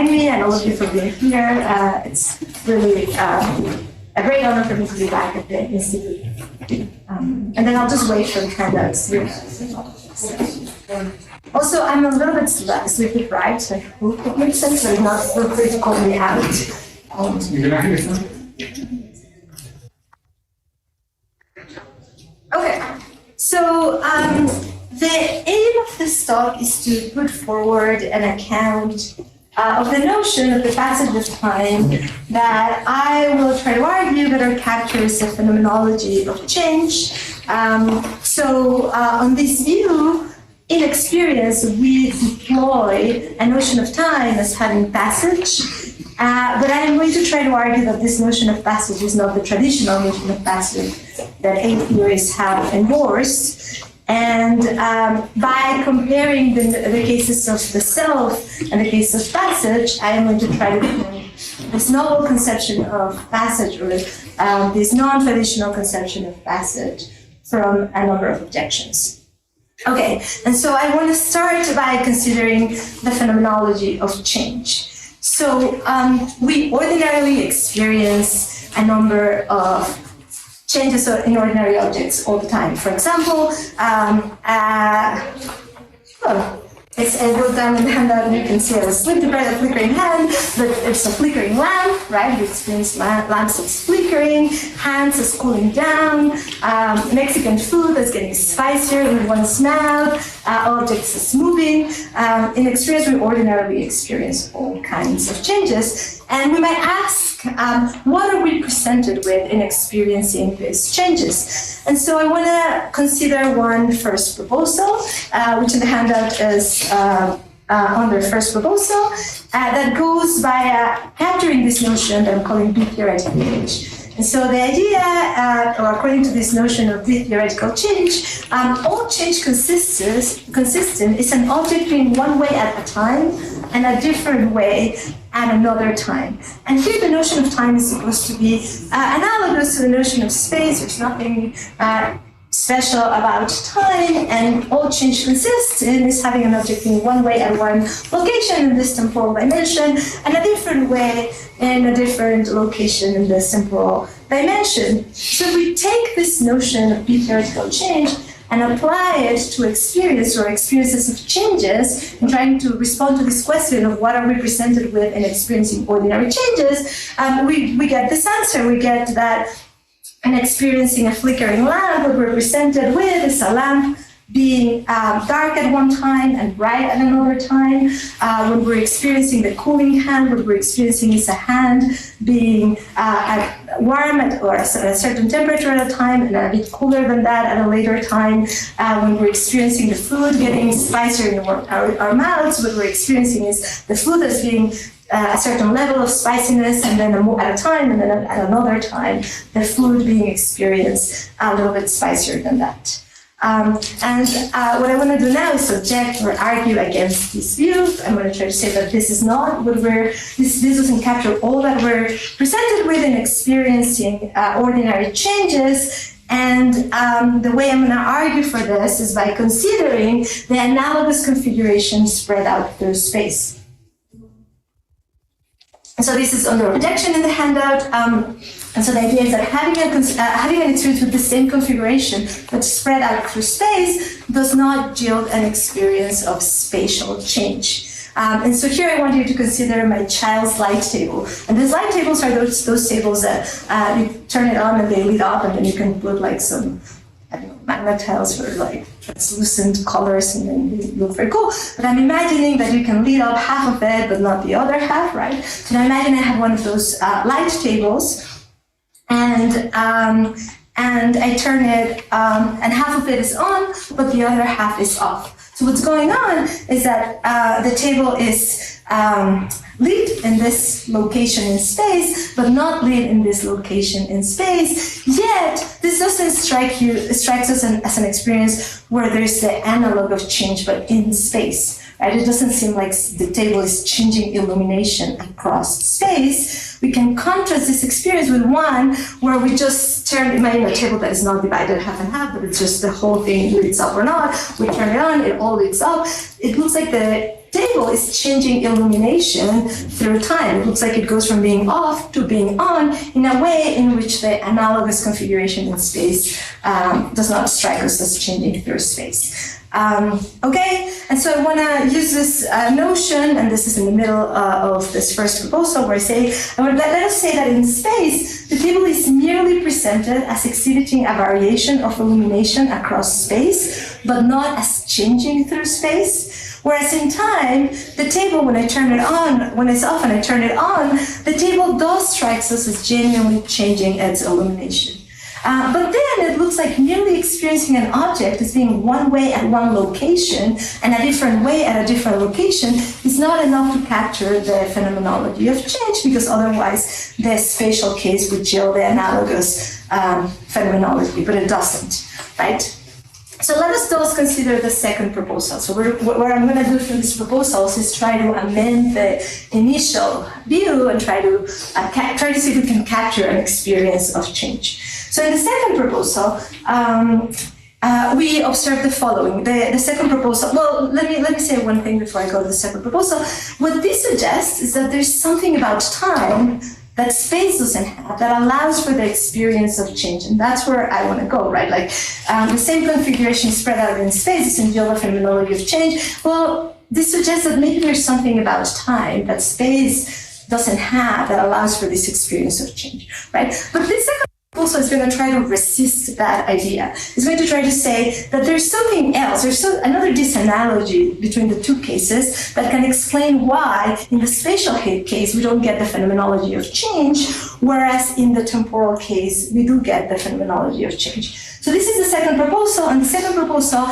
me and all of you for being here. It's really a great honor for me to be back at the Institute. And then I'll just wait for the handouts. Also, I'm a little bit sleep deprived, so I hope it makes sense, but if not, feel free to call me out. Okay, so the aim of this talk is to put forward an account of the notion of the passage of time that I will try to argue better captures the phenomenology of change. On this view, in experience, we deploy a notion of time as having passage, but I am going to try to argue that this notion of passage is not the traditional notion of passage that A theorists have endorsed. And by comparing the cases of the self and the case of passage, I am going to try to define this novel conception of passage, or this non-traditional conception of passage, from a number of objections. Okay, and so I want to start by considering the phenomenology of change. So we ordinarily experience a number of changes in ordinary objects all the time. For example, I wrote down in the handout, and you can see I was sleep deprived, a flickering hand, but it's a flickering lamp, right? We experience lamps as flickering, hands as cooling down, Mexican food that's getting spicier in one's mouth, objects as moving. In experience, we ordinarily experience all kinds of changes. And we might ask, what are we presented with in experiencing these changes? And so I want to consider one first proposal, which in the handout is under first proposal, that goes by capturing this notion that I'm calling B-theoretical change. And so the idea, or according to this notion of B-theoretical change, all change consistent is an object being one way at a time and a different way at another time. And here the notion of time is supposed to be analogous to the notion of space. There's nothing special about time, and all change consists in is having an object in one way at one location in this temporal dimension, and a different way in a different location in this temporal dimension. So if we take this notion of B-theoretical change and apply it to experience or experiences of changes, and trying to respond to this question of what are we presented with in experiencing ordinary changes, we get this answer. We get that in experiencing a flickering lamp, what we're presented with is a lamp being dark at one time and bright at another time. When we're experiencing the cooling hand, what we're experiencing is a hand being warm or a certain temperature at a time and a bit cooler than that at a later time. When we're experiencing the food getting spicier in our mouths, what we're experiencing is the food as being a certain level of spiciness, and then at a time, and then at another time, the food being experienced a little bit spicier than that. What I want to do now is object or argue against this view. I'm going to try to say that this is not what this doesn't capture all that we're presented with in experiencing ordinary changes. And the way I'm going to argue for this is by considering the analogous configuration spread out through space. And so this is under objection in the handout. And so the idea is that having an experience with the same configuration but spread out through space does not yield an experience of spatial change. And so here I want you to consider my child's light table. And these light tables are those tables that you turn it on and they lit up, and then you can put like some, I don't know, magnet tiles for like translucent colors, and then they look very cool. But I'm imagining that you can lit up half of it, but not the other half, right? So now imagine I have one of those light tables, and I turn it, and half of it is on, but the other half is off. So what's going on is that the table is lit in this location in space, but not lit in this location in space. Yet, this doesn't strikes us as an experience where there's the analog of change, but in space. Right? It doesn't seem like the table is changing illumination across space. We can contrast this experience with one where we just imagine a table that is not divided half and half, but it's just the whole thing lights up or not. We turn it on, it all lights up. It looks like the table is changing illumination through time. It looks like it goes from being off to being on in a way in which the analogous configuration in space does not strike us as changing through space. Okay, and so I want to use this notion, and this is in the middle of this first proposal, where I say, let us say that in space, the table is merely presented as exhibiting a variation of illumination across space, but not as changing through space. Whereas in time, the table, when I turn it on, when it's off and I turn it on, the table does strike us as genuinely changing its illumination. But then it looks like merely experiencing an object as being one way at one location and a different way at a different location is not enough to capture the phenomenology of change, because otherwise the spatial case would yield the analogous phenomenology, but it doesn't, right? So let us thus consider the second proposal. So what I'm going to do through these proposals is try to amend the initial view and try to see if we can capture an experience of change. So in the second proposal, we observe the following. The second proposal, well, let me say one thing before I go to the second proposal. What this suggests is that there's something about time that space doesn't have that allows for the experience of change. And that's where I want to go, right? Like the same configuration spread out in space is the phenomenology of change. Well, this suggests that maybe there's something about time that space doesn't have that allows for this experience of change, right? But this second proposal is going to try to resist that idea. It's going to try to say that there's something else, there's another disanalogy between the two cases that can explain why in the spatial case we don't get the phenomenology of change, whereas in the temporal case we do get the phenomenology of change. So this is the second proposal, and the second proposal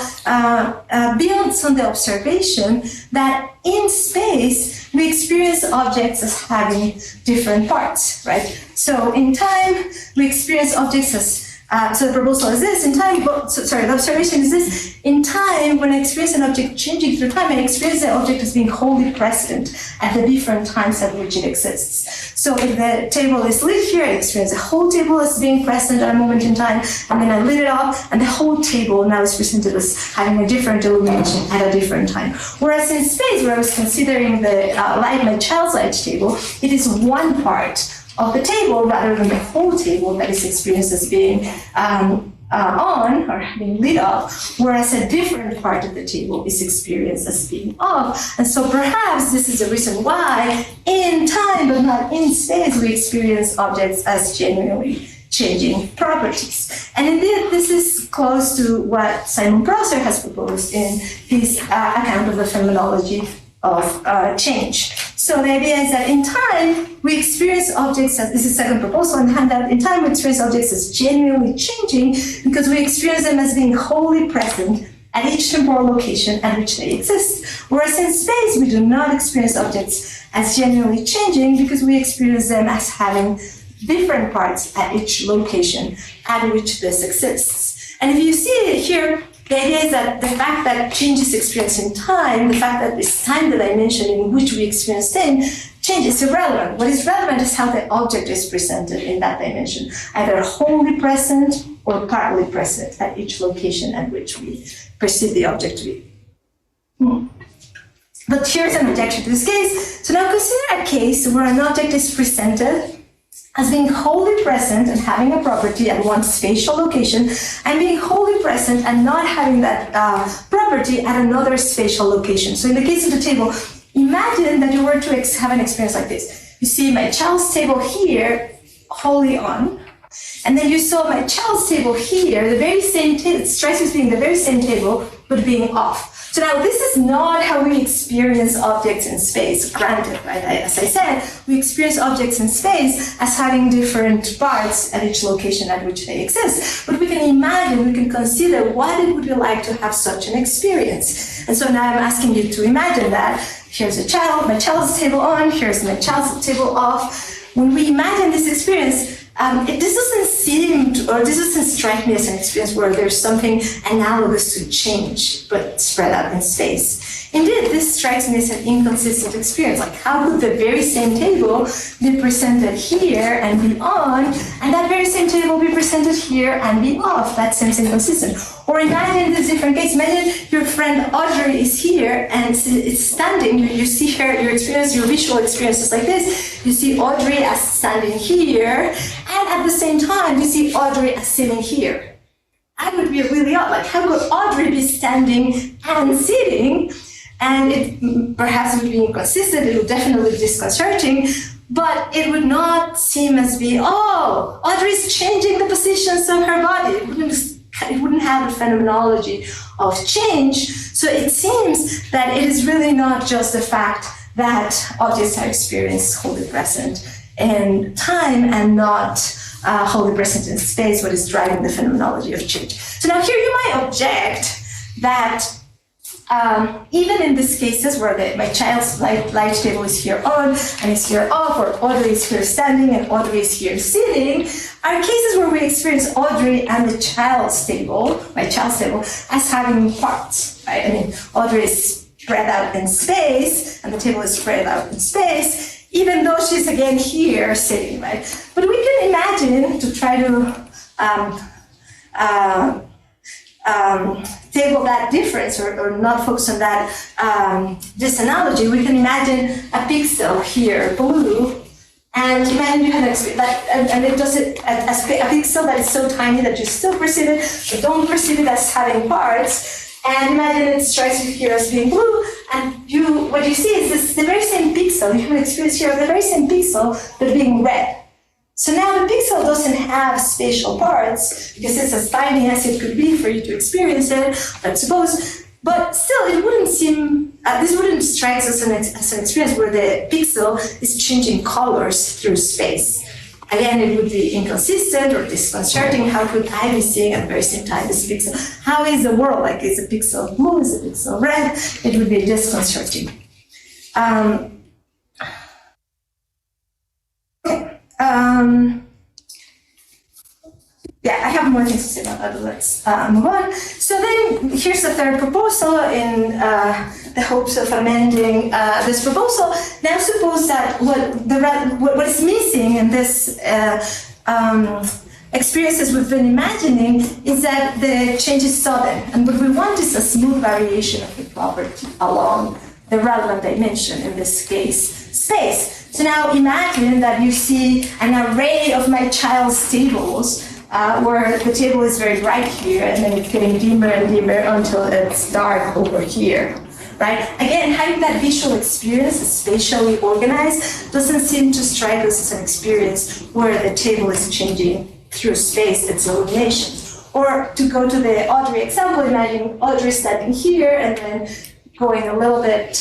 builds on the observation that in space we experience objects as having different parts, right? So in time we experience objects as so the proposal is this, in time, the observation is this, in time, when I experience an object changing through time, I experience the object as being wholly present at the different times at which it exists. So if the table is lit here, I experience the whole table as being present at a moment in time, and then I lit it up, and the whole table now is presented as having a different illumination at a different time. Whereas in space, where I was considering the my child's light table, it is one part of the table rather than the whole table that is experienced as being on or being lit up, whereas a different part of the table is experienced as being off. And so perhaps this is the reason why in time but not in space we experience objects as genuinely changing properties. And indeed this is close to what Simon Prosser has proposed in his account of the phenomenology of change. So the idea is that in time, we experience objects as, this is the second proposal, and that in time we experience objects as genuinely changing because we experience them as being wholly present at each temporal location at which they exist. Whereas in space, we do not experience objects as genuinely changing because we experience them as having different parts at each location at which this exists. And if you see it here, the idea is that the fact that change is experienced in time, the fact that this time dimension in which we experience change is irrelevant. What is relevant is how the object is presented in that dimension, either wholly present or partly present at each location at which we perceive the object to be. But here's an objection to this case. So now consider a case where an object is presented as being wholly present and having a property at one spatial location, and being wholly present and not having that property at another spatial location. So in the case of the table, imagine that you were to have an experience like this. You see my child's table here, wholly on, and then you saw my child's table here, the very same table, it strikes as being the very same table, but being off. So now this is not how we experience objects in space, granted, right? As I said, we experience objects in space as having different parts at each location at which they exist. But we can imagine, we can consider what it would be like to have such an experience. And so now I'm asking you to imagine that. Here's a child, my child's table on, here's my child's table off. When we imagine this experience, this doesn't seem to, or this doesn't strike me as an experience where there's something analogous to change, but spread out in space. indeed, this strikes me as an inconsistent experience. Like, how could the very same table be presented here and be on, and that very same table be presented here and be off? That seems inconsistent. Or imagine this different case. Imagine your friend Audrey is here and it's standing. You see her, your experience, your visual experience is like this. You see Audrey as standing here, and at the same time, you see Audrey as sitting here. That would be really odd. Like, how could Audrey be standing and sitting? And it perhaps would be inconsistent. It would definitely be disconcerting, but it would not seem as be, oh, Audrey's changing the positions of her body. It wouldn't have a phenomenology of change. So it seems that it is really not just the fact that objects are experienced wholly present in time and not wholly present in space, what is driving the phenomenology of change. So now here you might object that even in these cases where my child's light table is here on and is here off, or Audrey is here standing and Audrey is here sitting, are cases where we experience Audrey and the child's table, my child's table, as having parts, right? I mean, Audrey is spread out in space and the table is spread out in space, even though she's again here sitting, right? But we can imagine, to try to table that difference or not focus on that this analogy, we can imagine a pixel here, blue, and imagine you have that, and it does it as a pixel that is so tiny that you still perceive it, but don't perceive it as having parts. And imagine it strikes you here as being blue, and what you see is this, the very same pixel, you have an experience here of the very same pixel, but being red. So now the pixel doesn't have spatial parts, because it's as tiny as it could be for you to experience it, let's suppose, but still it wouldn't seem, this wouldn't strike us as an experience where the pixel is changing colors through space. Again, it would be inconsistent or disconcerting. How could I be seeing at the very same time this pixel? How is the world? Like, is a pixel blue? Is a pixel red? It would be disconcerting. Yeah, I have more things to say about that, but let's move on. So then, here's the third proposal in the hopes of amending this proposal. Now suppose that what is missing in this experiences we've been imagining is that the change is sudden, and what we want is a smooth variation of the property along the relevant dimension, in this case, space. So now imagine that you see an array of my child's tables, where the table is very bright here, and then it's getting dimmer and dimmer until it's dark over here, right? Again, having that visual experience, spatially organized, doesn't seem to strike us as an experience where the table is changing through space, its illumination. Or to go to the Audrey example, imagine Audrey standing here and then going a little bit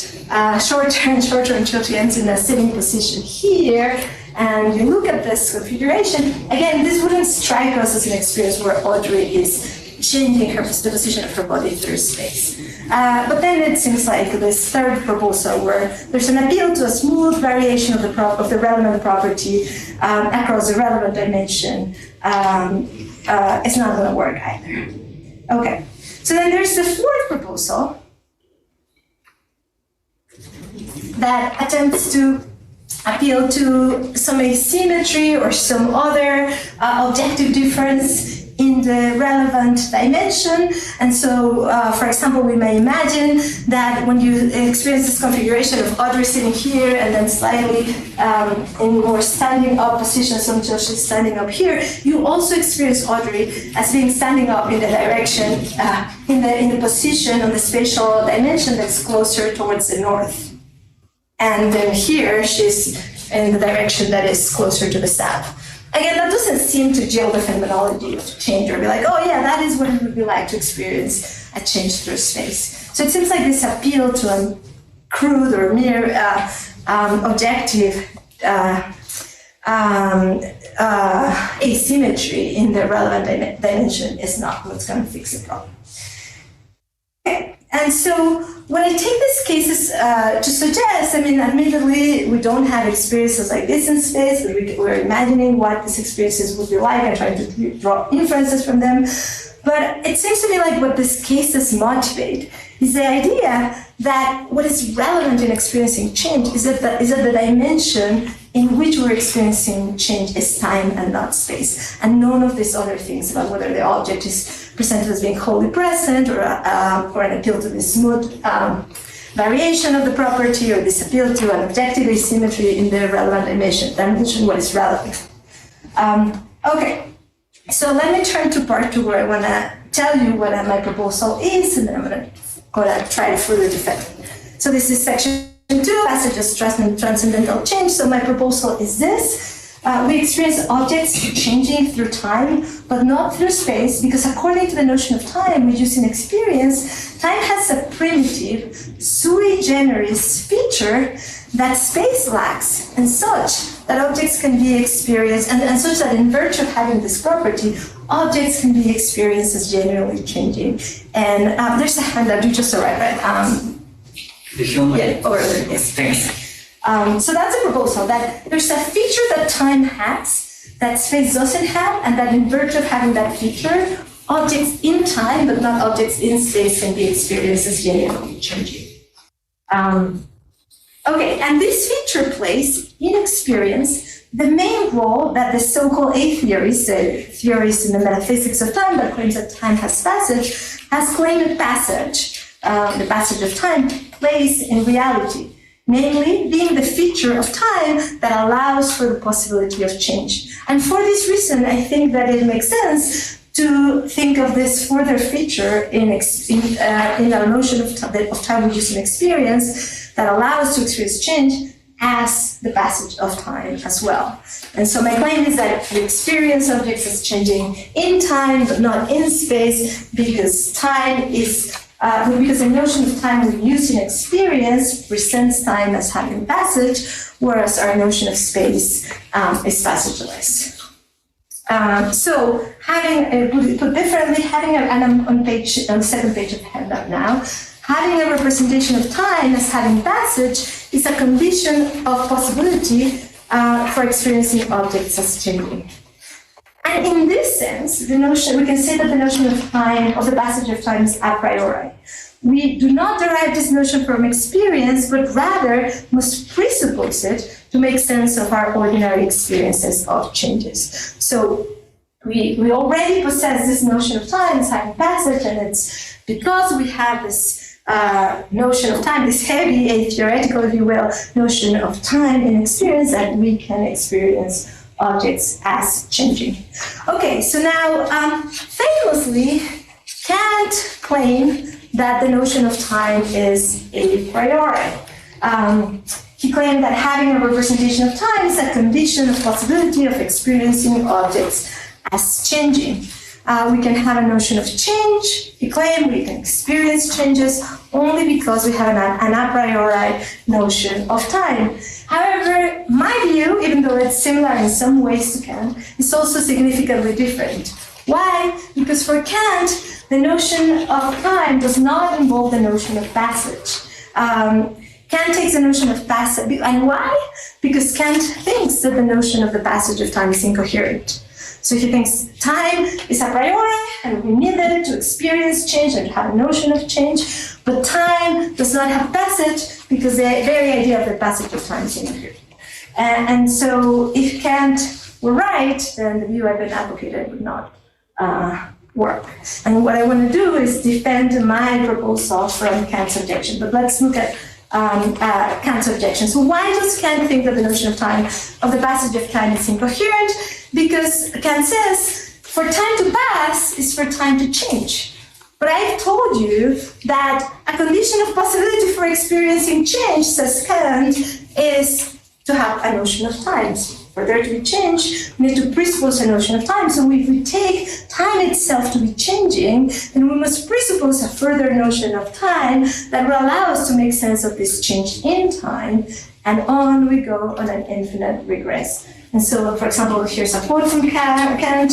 shorter and shorter until she ends in a sitting position here, and you look at this configuration, again, this wouldn't strike us as an experience where Audrey is changing the position of her body through space. But then it seems like this third proposal, where there's an appeal to a smooth variation of the relevant property across the relevant dimension, it's not going to work either. Okay, so then there's the fourth proposal that attempts to appeal to some asymmetry or some other objective difference in the relevant dimension. And so, for example, we may imagine that when you experience this configuration of Audrey sitting here and then slightly in more standing up positions until she's standing up here, you also experience Audrey as being standing up in the direction, in the position on the spatial dimension that's closer towards the north. And then here, she's in the direction that is closer to the south. Again, that doesn't seem to gel the phenomenology of change, or be like, oh yeah, that is what it would be like to experience a change through space. So it seems like this appeal to a crude or mere objective asymmetry in the relevant dimension is not what's going to fix the problem. Okay. And so when I take these cases to suggest, I mean, admittedly, we don't have experiences like this in space, but we're imagining what these experiences would be like and trying to draw inferences from them. But it seems to me like what these cases motivate is the idea that what is relevant in experiencing change is that the dimension in which we're experiencing change is time and not space, and none of these other things about whether the object is presented as being wholly present or an appeal to the smooth variation of the property or this appeal to an objective asymmetry in the relevant dimension, what is relevant. Okay, so let me turn to part 2 where I want to tell you what my proposal is, and then I'm going to try to further defend it. So this is section 2, passages transcendental change. So my proposal is this. We experience objects changing through time, but not through space, because according to the notion of time we use in experience, time has a primitive, sui generis feature that space lacks, and such that objects can be experienced, and such that in virtue of having this property, objects can be experienced as generally changing. And there's a hand that you just arrived at. Yeah, over there, yes, thanks. So that's a proposal, that there's a feature that time has that space doesn't have, and that in virtue of having that feature, objects in time, but not objects in space, can be experienced as generally changing. Okay, and this feature plays in experience the main role that the so-called A-theories, theories in the metaphysics of time that claims that time has passage, has claimed that the passage of time plays in reality. Namely, being the feature of time that allows for the possibility of change. And for this reason, I think that it makes sense to think of this further feature in our notion of time we use in experience that allows us to experience change as the passage of time as well. And so my claim is that we experience objects as changing in time, but not in space, because time is because the notion of time we use in experience presents time as having passage, whereas our notion of space is passageless. So, put differently, and I'm on the second page of the handout now, having a representation of time as having passage is a condition of possibility for experiencing objects as changing. And in this sense, we can say that the notion of time, of the passage of time, is a priori. We do not derive this notion from experience, but rather must presuppose it to make sense of our ordinary experiences of changes. So we already possess this notion of time as having passage, and it's because we have this notion of time, this heavy, a theoretical, if you will, notion of time in experience, that we can experience objects as changing. Okay, so now, famously, Kant claimed that the notion of time is a priori. He claimed that having a representation of time is a condition of possibility of experiencing objects as changing. We can have a notion of change. He claimed we can experience changes only because we have an a priori notion of time. However, my view, even though it's similar in some ways to Kant, is also significantly different. Why? Because for Kant, the notion of time does not involve the notion of passage. Kant takes the notion of passage, and why? Because Kant thinks that the notion of the passage of time is incoherent. So he thinks time is a priori, and we need it to experience change and have a notion of change, but time does not have passage because the very idea of the passage of time is incoherent. And so if Kant were right, then the view I've been advocating would not work. And what I want to do is defend my proposal from Kant's objection. But let's look at Kant's objection. So why does Kant think that the notion of time, of the passage of time, is incoherent? Because Kant says, for time to pass is for time to change. But I've told you that a condition of possibility for experiencing change, says Kant, is to have a notion of time. For there to be change, we need to presuppose a notion of time. So if we take time itself to be changing, then we must presuppose a further notion of time that will allow us to make sense of this change in time, and on we go on an infinite regress. And so, for example, here's a quote from Kant.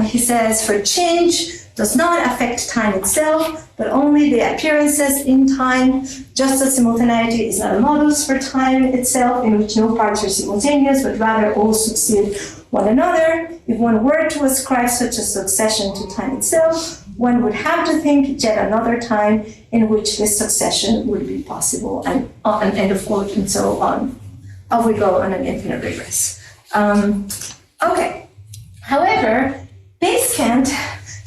He says, for change does not affect time itself, but only the appearances in time, just as simultaneity is not a modus for time itself, in which no parts are simultaneous, but rather all succeed one another. If one were to ascribe such a succession to time itself, one would have to think yet another time in which this succession would be possible, and end of quote, and so on. Off we go on an infinite regress. Okay. However, Basecamp,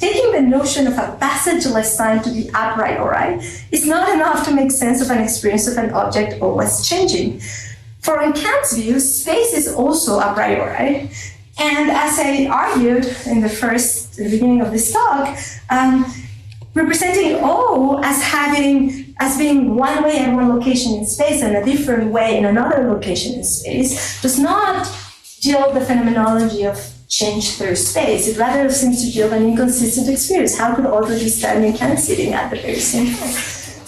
taking the notion of a passageless time to be a priori, is not enough to make sense of an experience of an object always changing. For in Kant's view, space is also a priori, and as I argued in the beginning of this talk, representing O as being one way in one location in space and a different way in another location in space does not deal with the phenomenology of change through space. It rather seems to deal with an inconsistent experience. How could order be standing and Kant sitting at the very same time?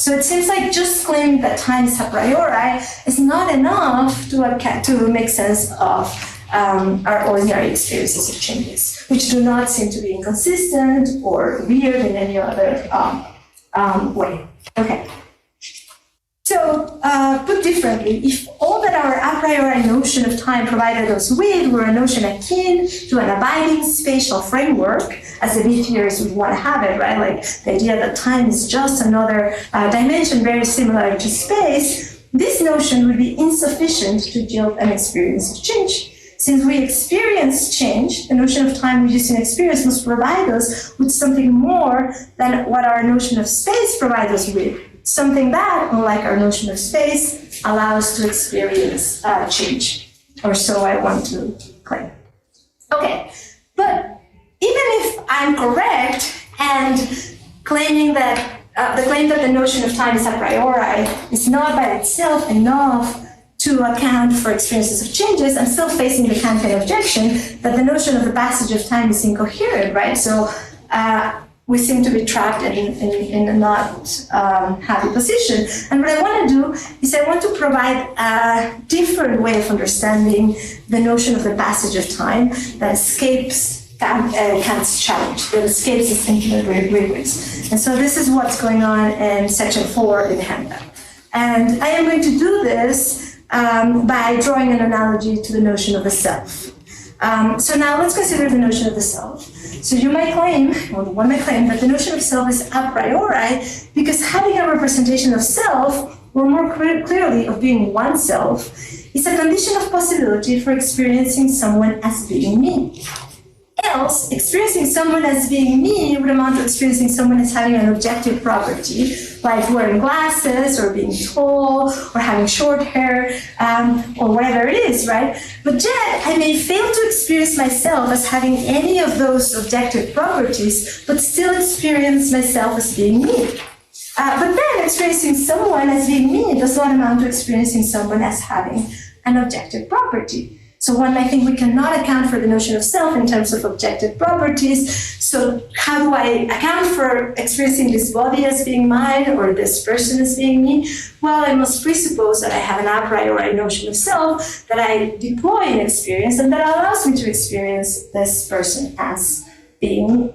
So it seems like just claiming that time is a priori is not enough to make sense of our ordinary experiences of changes, which do not seem to be inconsistent or weird in any other way. Okay. So, put differently, if all that our a priori notion of time provided us with were a notion akin to an abiding spatial framework, as the B theorists would want to have it, right? Like the idea that time is just another dimension very similar to space, this notion would be insufficient to yield an experience of change. Since we experience change, the notion of time we use in experience must provide us with something more than what our notion of space provides us with. Something that, unlike our notion of space, allows to experience change. Or so I want to claim. Okay, but even if I'm correct and claiming that the claim that the notion of time is a priori is not by itself enough to account for experiences of changes, I'm still facing the Kantian objection that the notion of the passage of time is incoherent, right? So we seem to be trapped in a not happy position. And what I want to do is I want to provide a different way of understanding the notion of the passage of time that escapes Kant's challenge, that escapes its infinite regress. And so this is what's going on in section 4 in the handout. And I am going to do this by drawing an analogy to the notion of the self. So now let's consider the notion of the self. So you might claim, or one might claim, that the notion of self is a priori because having a representation of self, or more clearly of being oneself, is a condition of possibility for experiencing someone as being me. Else, experiencing someone as being me would amount to experiencing someone as having an objective property, like wearing glasses, or being tall, or having short hair, or whatever it is, right? But yet, I may fail to experience myself as having any of those objective properties, but still experience myself as being me. But then, experiencing someone as being me does not amount to experiencing someone as having an objective property. So one might think we cannot account for the notion of self in terms of objective properties. So how do I account for experiencing this body as being mine or this person as being me? Well, I must presuppose that I have an a priori notion of self that I deploy in experience and that allows me to experience this person as being me.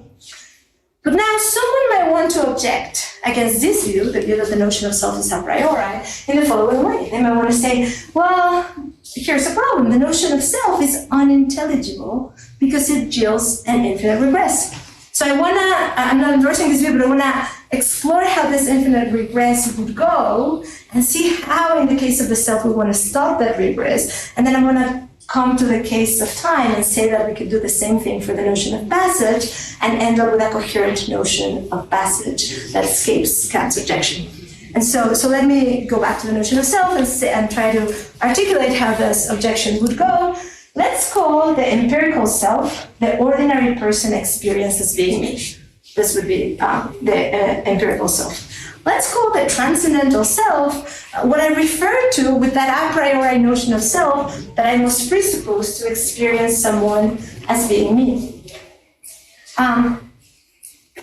But now someone might want to object against this view, the view that the notion of self is a priori, in the following way. They might want to say, well, here's a problem. The notion of self is unintelligible because it yields an infinite regress. So I'm not endorsing this view, but I want to explore how this infinite regress would go and see how, in the case of the self, we want to stop that regress. And then I'm going to come to the case of time and say that we could do the same thing for the notion of passage and end up with a coherent notion of passage that escapes Kant's objection. And so let me go back to the notion of self and try to articulate how this objection would go. Let's call the empirical self the ordinary person experience as being me. This would be the empirical self. Let's call the transcendental self what I refer to with that a priori notion of self that I must presuppose to experience someone as being me.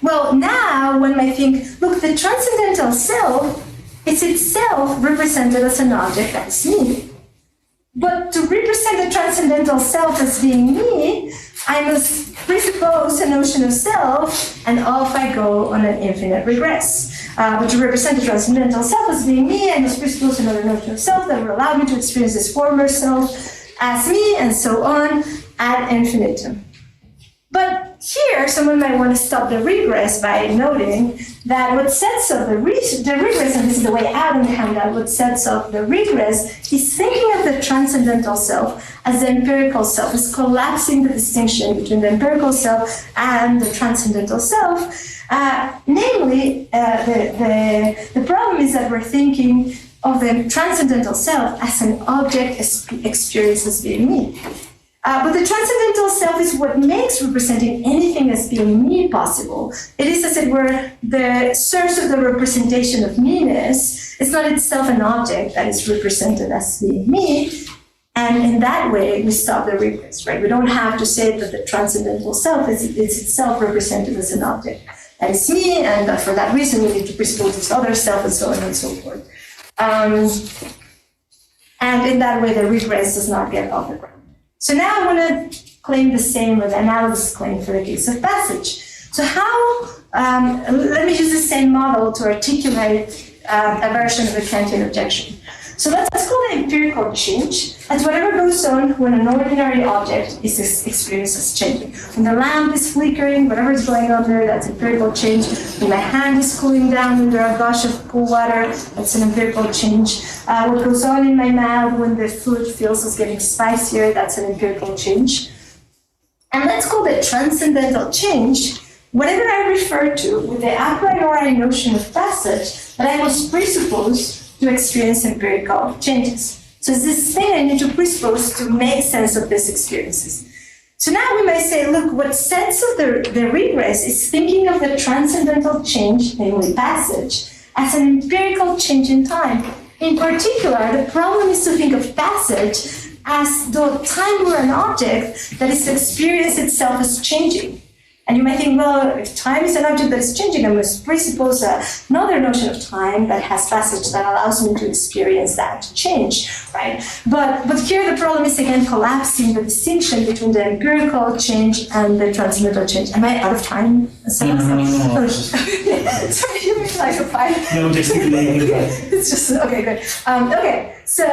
Well, now one might think, look, the transcendental self is itself represented as an object that's me. But to represent the transcendental self as being me, I must presuppose a notion of self, and off I go on an infinite regress. But to represent the transcendental self as being me, I must presuppose another notion of self that will allow me to experience this former self as me, and so on ad infinitum. But here, someone might want to stop the regress by noting that what sets up the regress, and this is the way out in the handout, what sets up the regress is thinking of the transcendental self as the empirical self, is collapsing the distinction between the empirical self and the transcendental self. Namely, the problem is that we're thinking of the transcendental self as an object experienced as being me. But the transcendental self is what makes representing anything as being me possible. It is, as it were, the source of the representation of me-ness. It's not itself an object that is represented as being me. And in that way, we stop the regress, right? We don't have to say that the transcendental self is itself represented as an object that is me, and that for that reason we need to presuppose this other self, and so on and so forth. And in that way, the regress does not get off the ground. So now I want to claim the same with analogous claim for the case of passage. So how, let me use the same model to articulate a version of the Kantian objection. So let's call the empirical change as whatever goes on when an ordinary object is experienced as changing. When the lamp is flickering, whatever is going on there, that's empirical change. When my hand is cooling down under a gush of cool water, that's an empirical change. What goes on in my mouth when the food feels as getting spicier, that's an empirical change. And let's call the transcendental change whatever I refer to with the a priori notion of passage that I must presuppose to experience empirical changes. So it's this thing I need to presuppose to make sense of these experiences. So now we might say, look, what sets up the regress is thinking of the transcendental change, namely passage, as an empirical change in time. In particular, the problem is to think of passage as though time were an object that is experienced itself as changing. And you might think, well, if time is an object that is changing, I must presuppose another notion of time that has passage that allows me to experience that change, right? But here the problem is again collapsing the distinction between the empirical change and the transcendental change. Am I out of time? No. Sorry, you mean like a five? No, just it's just, okay, good. Okay, so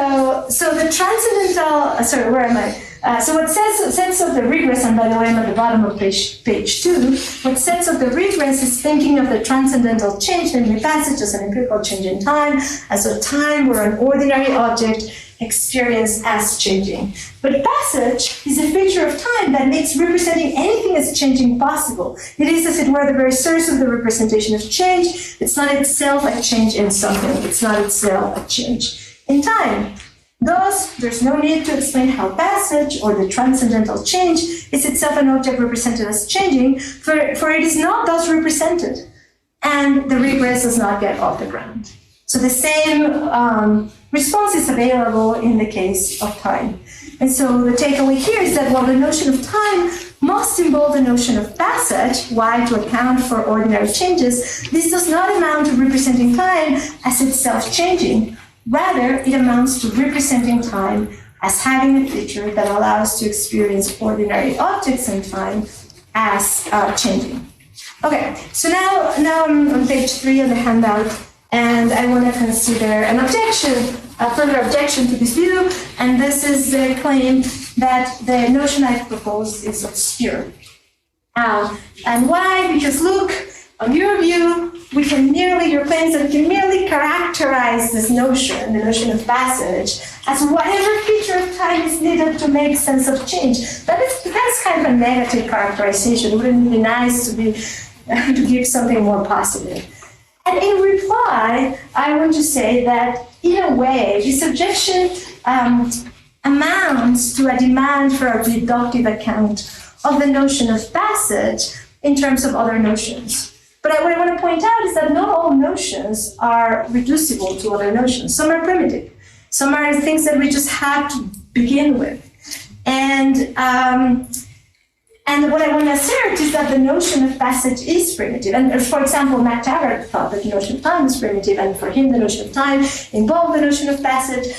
the transcendental, sorry, where am I? So what sets up the regress, and by the way, I'm at the bottom of page 2, what sets up the regress is thinking of the transcendental change, namely passage, as an empirical change in time, as though time were an ordinary object experienced as changing. But passage is a feature of time that makes representing anything as changing possible. It is, as it were, the very source of the representation of change. It's not itself a change in something. It's not itself a change in time. Thus, there's no need to explain how passage, or the transcendental change, is itself an object represented as changing, for it is not thus represented, and the regress does not get off the ground. So the same response is available in the case of time. And so the takeaway here is that while the notion of time must involve the notion of passage, why to account for ordinary changes, this does not amount to representing time as itself changing. Rather, it amounts to representing time as having a feature that allows to experience ordinary objects in time as changing. Okay, so now I'm on page 3 of the handout, and I want to consider an objection, a further objection to this view, and this is the claim that the notion I've proposed is obscure. And why? Because look, on your view, your claims that we can merely characterize this notion, the notion of passage, as whatever feature of time is needed to make sense of change. That's kind of a negative characterization. Wouldn't it be nice to give something more positive? And in reply, I want to say that, in a way, this objection amounts to a demand for a reductive account of the notion of passage in terms of other notions. But what I want to point out is that not all notions are reducible to other notions. Some are primitive. Some are things that we just have to begin with. And what I want to assert is that the notion of passage is primitive. And for example, Mtra thought that the notion of time was primitive, and for him the notion of time involved the notion of passage.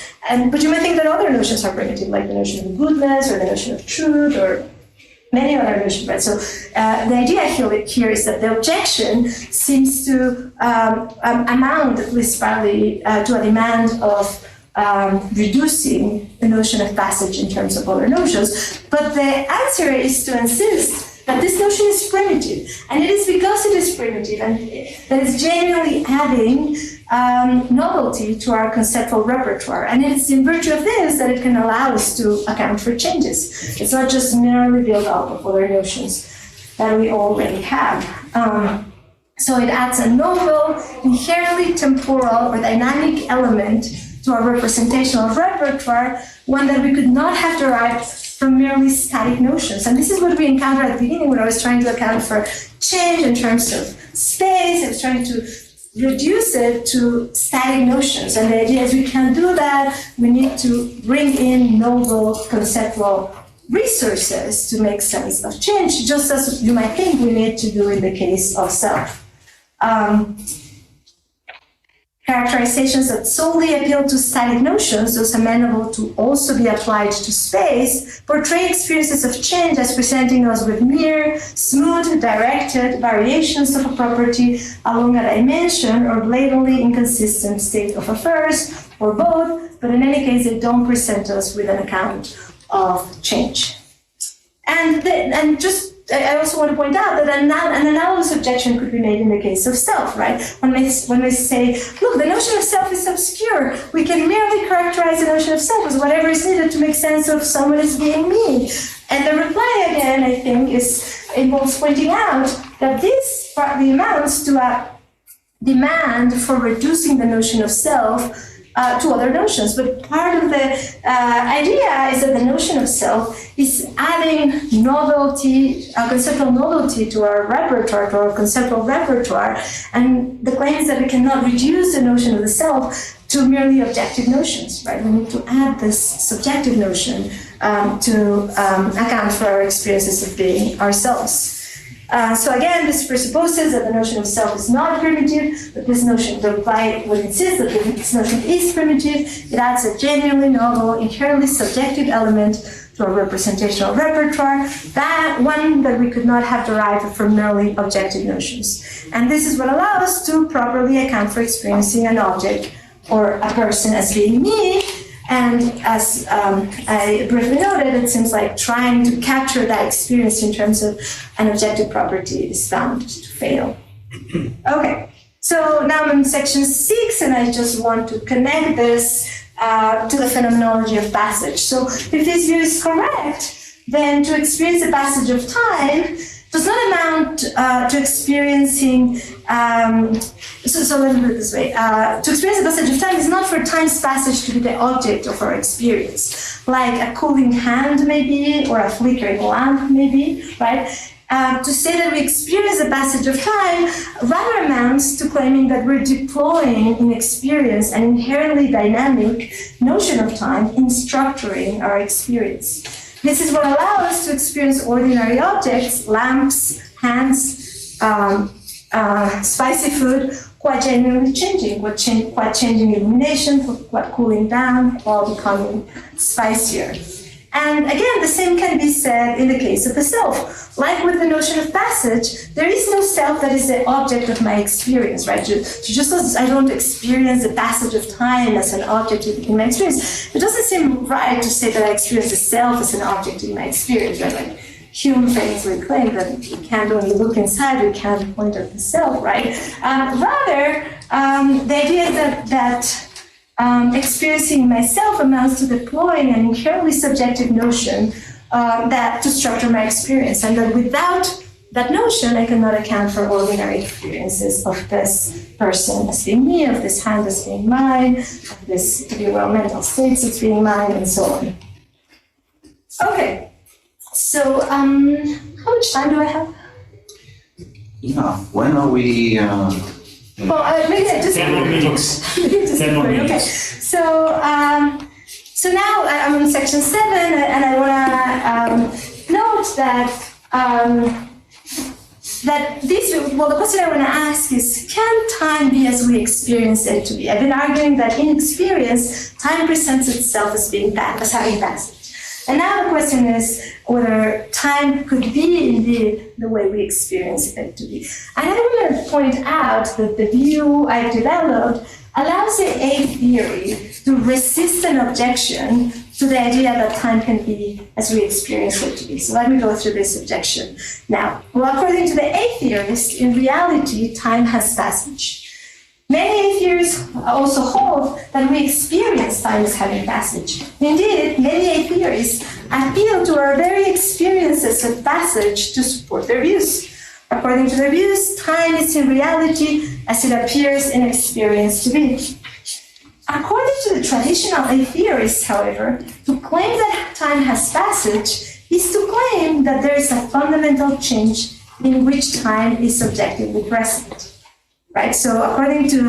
But you might think that other notions are primitive, like the notion of goodness or the notion of truth or many other notions, right? So the idea here is that the objection seems to amount, at least partly, to a demand of reducing the notion of passage in terms of other notions. But the answer is to insist that this notion is primitive. And it is because it is primitive and that it's genuinely adding novelty to our conceptual repertoire. And it's in virtue of this that it can allow us to account for changes. It's not just merely built up of other notions that we already have. So it adds a novel, inherently temporal or dynamic element to our representational repertoire, one that we could not have derived from merely static notions. And this is what we encountered at the beginning when I was trying to account for change in terms of space. I was trying to reduce it to static notions. And the idea is we can't do that. We need to bring in novel conceptual resources to make sense of change, just as you might think we need to do in the case of self. Characterizations that solely appeal to static notions, those amenable to also be applied to space, portray experiences of change as presenting us with mere, smooth, directed variations of a property along a dimension or blatantly inconsistent state of affairs, or both, but in any case, they don't present us with an account of change. I also want to point out that an analogous objection could be made in the case of self, right? When we say, look, the notion of self is obscure. We can merely characterize the notion of self as whatever is needed to make sense of someone as being me. And the reply, again, I think, involves pointing out that this partly amounts to a demand for reducing the notion of self to other notions. But part of the idea is that the notion of self is adding novelty, conceptual novelty to our repertoire, to our conceptual repertoire. And the claim is that we cannot reduce the notion of the self to merely objective notions, right? We need to add this subjective notion to account for our experiences of being ourselves. So again, this presupposes that the notion of self is not primitive, but this notion, the reply would insist that this notion is primitive. It adds a genuinely novel, inherently subjective element to our representational repertoire, that one that we could not have derived from merely objective notions. And this is what allows us to properly account for experiencing an object or a person as being me. And as I briefly noted, it seems like trying to capture that experience in terms of an objective property is bound to fail. Okay, so now I'm in section 6, and I just want to connect this to the phenomenology of passage. So if this view is correct, then to experience the passage of time does not amount to experiencing, so let me put it this way, to experience the passage of time is not for time's passage to be the object of our experience, like a cooling hand maybe, or a flickering lamp maybe, right? To say that we experience the passage of time rather amounts to claiming that we're deploying in experience an inherently dynamic notion of time in structuring our experience. This is what allows us to experience ordinary objects, lamps, hands, spicy food, quite genuinely changing, quite changing illumination, quite cooling down, while becoming spicier. And again, the same can be said in the case of the self. Like with the notion of passage, there is no self that is the object of my experience, right? Just as I don't experience the passage of time as an object in my experience, it doesn't seem right to say that I experience the self as an object in my experience, right? Like Hume famously claimed that we can't only look inside, we can't point at the self, right? Rather, the idea is that experiencing myself amounts to deploying an inherently subjective notion that to structure my experience, and that without that notion, I cannot account for ordinary experiences of this person as being me, of this hand as being mine, of this mental states as being mine, and so on. Okay, so how much time do I have? Yeah, when are we? Well, maybe I just 10 more minutes. 10 more minutes. So now I'm in section 7, and I want to note that the question I want to ask is, can time be as we experience it to be? I've been arguing that in experience, time presents itself as having passage. And now the question is whether time could be indeed the way we experience it to be. And I want to point out that the view I've developed allows the A theory to resist an objection to the idea that time can be as we experience it to be. So let me go through this objection. Now, well, according to the A theorist, in reality, time has passage. Many A theorists also hold that we experience time as having passage. Indeed, many A theorists appeal to our very experiences of passage to support their views. According to their views, time is in reality as it appears in experience to be. According to the traditional A theorists, however, to claim that time has passage is to claim that there is a fundamental change in which time is subjectively present. Right? So according to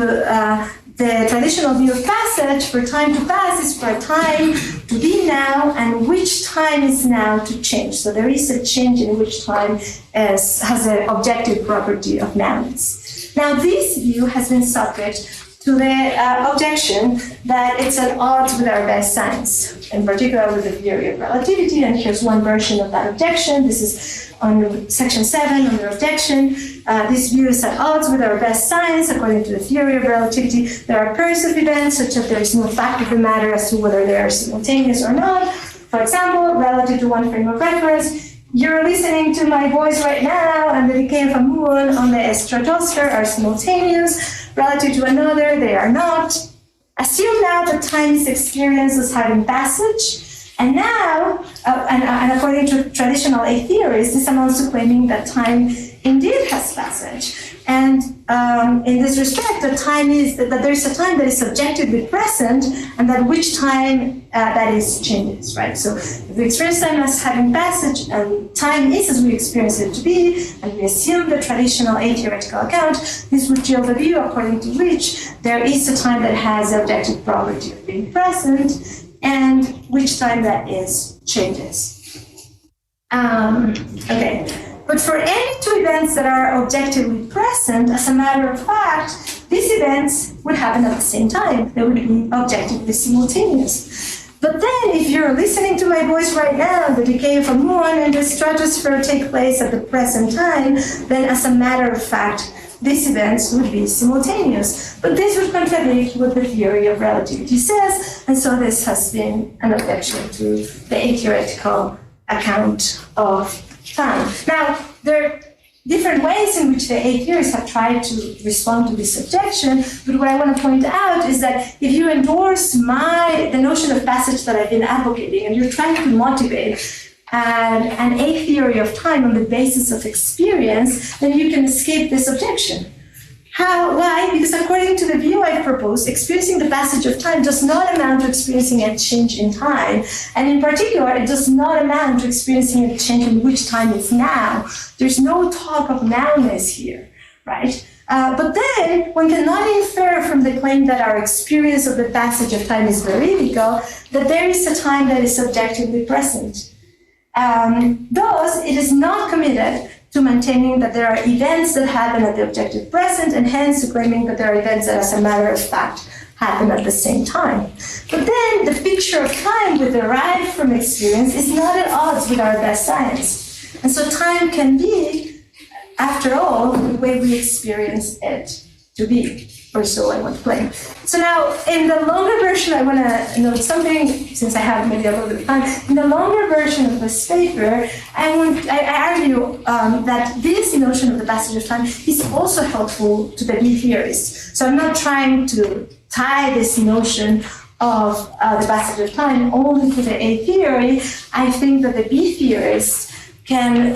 the traditional view of passage, for time to pass is for a time to be now, and which time is now to change. So there is a change in which time has an objective property of nowness. Now, this view has been subject to the objection that it's at odds with our best science, in particular with the theory of relativity. And here's one version of that objection. This is on section 7 under objection. This view is at odds with our best science. According to the theory of relativity, there are pairs of events such that there is no fact of the matter as to whether they are simultaneous or not. For example, relative to one frame of reference, you're listening to my voice right now, and the decay of a moon on the stratosphere are simultaneous. Relative to another, they are not. Assume now that time is experienced as having passage, and now, and according to traditional A theories, this amounts to claiming that time indeed has passage. And in this respect, that there is a time that is subjectively present, and that which time that is changes, right? So if we experience time as having passage, and time is as we experience it to be, and we assume the traditional A theoretical account, this would yield a view according to which there is a time that has the objective property of being present, and which time that is changes. Okay. But for any two events that are objectively present, as a matter of fact, these events would happen at the same time. They would be objectively simultaneous. But then, if you're listening to my voice right now, the decay of a moon and the stratosphere take place at the present time, then as a matter of fact, these events would be simultaneous. But this would contradict what the theory of relativity says, and so this has been an objection to the atheoretical account of time. Now, there are different ways in which the A theorists have tried to respond to this objection, but what I want to point out is that if you endorse the notion of passage that I've been advocating, and you're trying to motivate an A theory of time on the basis of experience, then you can escape this objection. Why? Because according to the view I've proposed, experiencing the passage of time does not amount to experiencing a change in time. And in particular, it does not amount to experiencing a change in which time is now. There's no talk of nowness here, right? But then, one cannot infer from the claim that our experience of the passage of time is veridical, that there is a time that is subjectively present. Thus, it is not committed to maintaining that there are events that happen at the objective present, and hence to claiming that there are events that, as a matter of fact, happen at the same time. But then the picture of time we derive from experience is not at odds with our best science. And so time can be, after all, the way we experience it to be, or so I want to claim. So now, in the longer version, I want to note something, since I have maybe a little bit of time. In the longer version of this paper, I argue that this notion of the passage of time is also helpful to the B theorists. So I'm not trying to tie this notion of the passage of time only to the A theory. I think that the B theorists can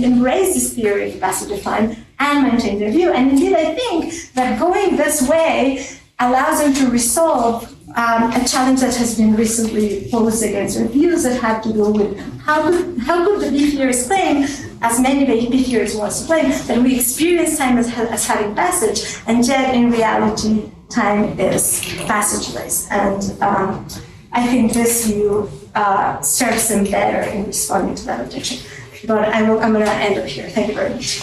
embrace this theory of the passage of time and maintain their view. And indeed, I think that going this way allows them to resolve a challenge that has been recently posed against their views that have to do with how could the B theorists claim, as many B theorists want to claim, that we experience time as having passage, and yet in reality, time is passageless. And I think this view serves them better in responding to that objection. But I'm going to end it here. Thank you very much.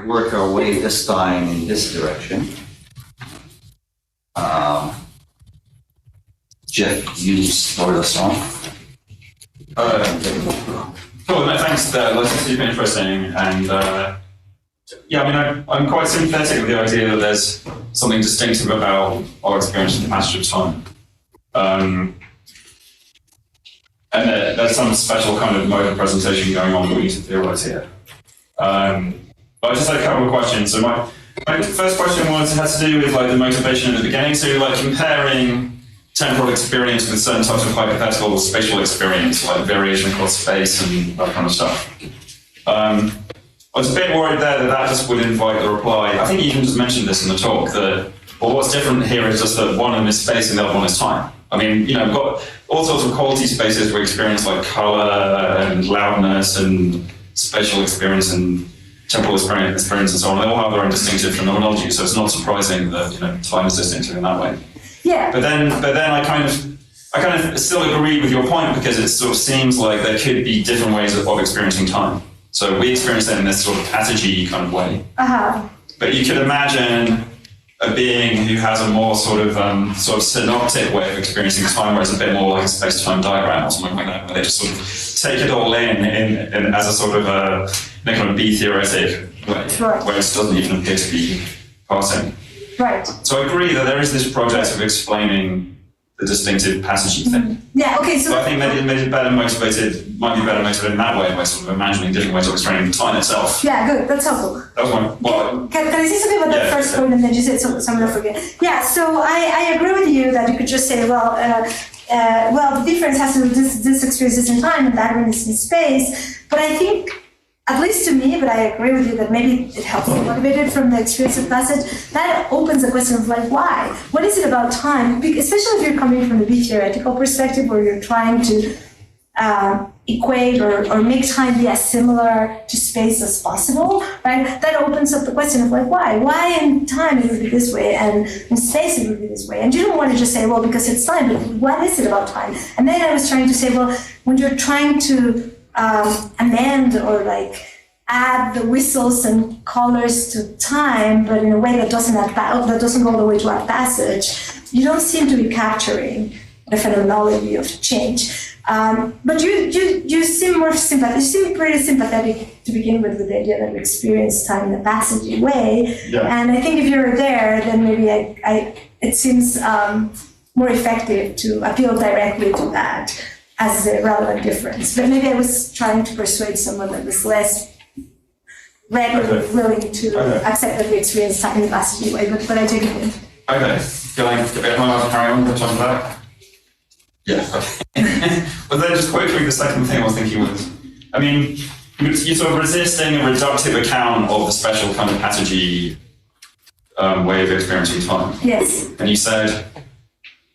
Work our way this time in this direction. Jeff, you start us off. Cool, no, thanks. That's super interesting, and yeah, I mean, I'm quite sympathetic with the idea that there's something distinctive about our experience in the passage of time. And there's some special kind of mode of presentation going on that we need to theorize here. But I just had a couple of questions. So my first question has to do with like the motivation at the beginning. So like comparing temporal experience with certain types of hypothetical spatial experience, like variation across space and that kind of stuff. I was a bit worried there that just would invite the reply. I think you even just mentioned this in the talk, that, well, what's different here is just that one of them is space and the other one is time. I mean, you know, we've got all sorts of quality spaces where experience like color and loudness and spatial experience and temporal experience and so on. They all have their own distinctive phenomenology, so it's not surprising that, you know, time is distinctive in that way. Yeah. But then I kind of still agree with your point, because it sort of seems like there could be different ways of experiencing time. So we experience it in this sort of passagey kind of way. But you could imagine a being who has a more sort of synoptic way of experiencing time, where it's a bit more like a space-time diagram or something like that, where they just sort of take it all in as a sort of a kind of B-theoretic way, right, where it doesn't even appear to be passing. Right. So I agree that there is this project of explaining the distinctive passagey thing. Yeah, okay, so... But I think maybe might be better motivated in that way, by sort of imagining different ways of explaining time itself. Yeah, good, that's helpful. That was my... Can I say something about that first point, and then you said something I'm going to forget? Yeah, so I agree with you that you could just say, well, the difference has to do with this experience is in time and that one is in space. But I think, at least to me, but I agree with you that maybe it helps me motivated from the experience of passage. That opens the question of like, why? What is it about time? Especially if you're coming from the B-theoretical perspective, where you're trying to equate or make time be as similar to space as possible, right? That opens up the question of like, why? Why in time it would be this way and in space it would be this way? And you don't want to just say, well, because it's time, but what is it about time? And then I was trying to say, well, when you're trying to amend or like add the whistles and colors to time, but in a way that doesn't go all the way to our passage, you don't seem to be capturing the phenomenology of change. But you seem more sympathetic. You seem pretty sympathetic to begin with the idea that we experience time in a passagey way. Yeah. And I think if you're there, then maybe it seems more effective to appeal directly to that as a relevant difference. But maybe I was trying to persuade someone that was less readily willing to accept that we experience time in a passagey way, but I take it in. Okay. Can I carry on with that? Yeah. Okay. But then just quickly, the second thing I was thinking was, I mean, you're sort of resisting a reductive account of the special kind of passagey way of experiencing time. Yes. And you said,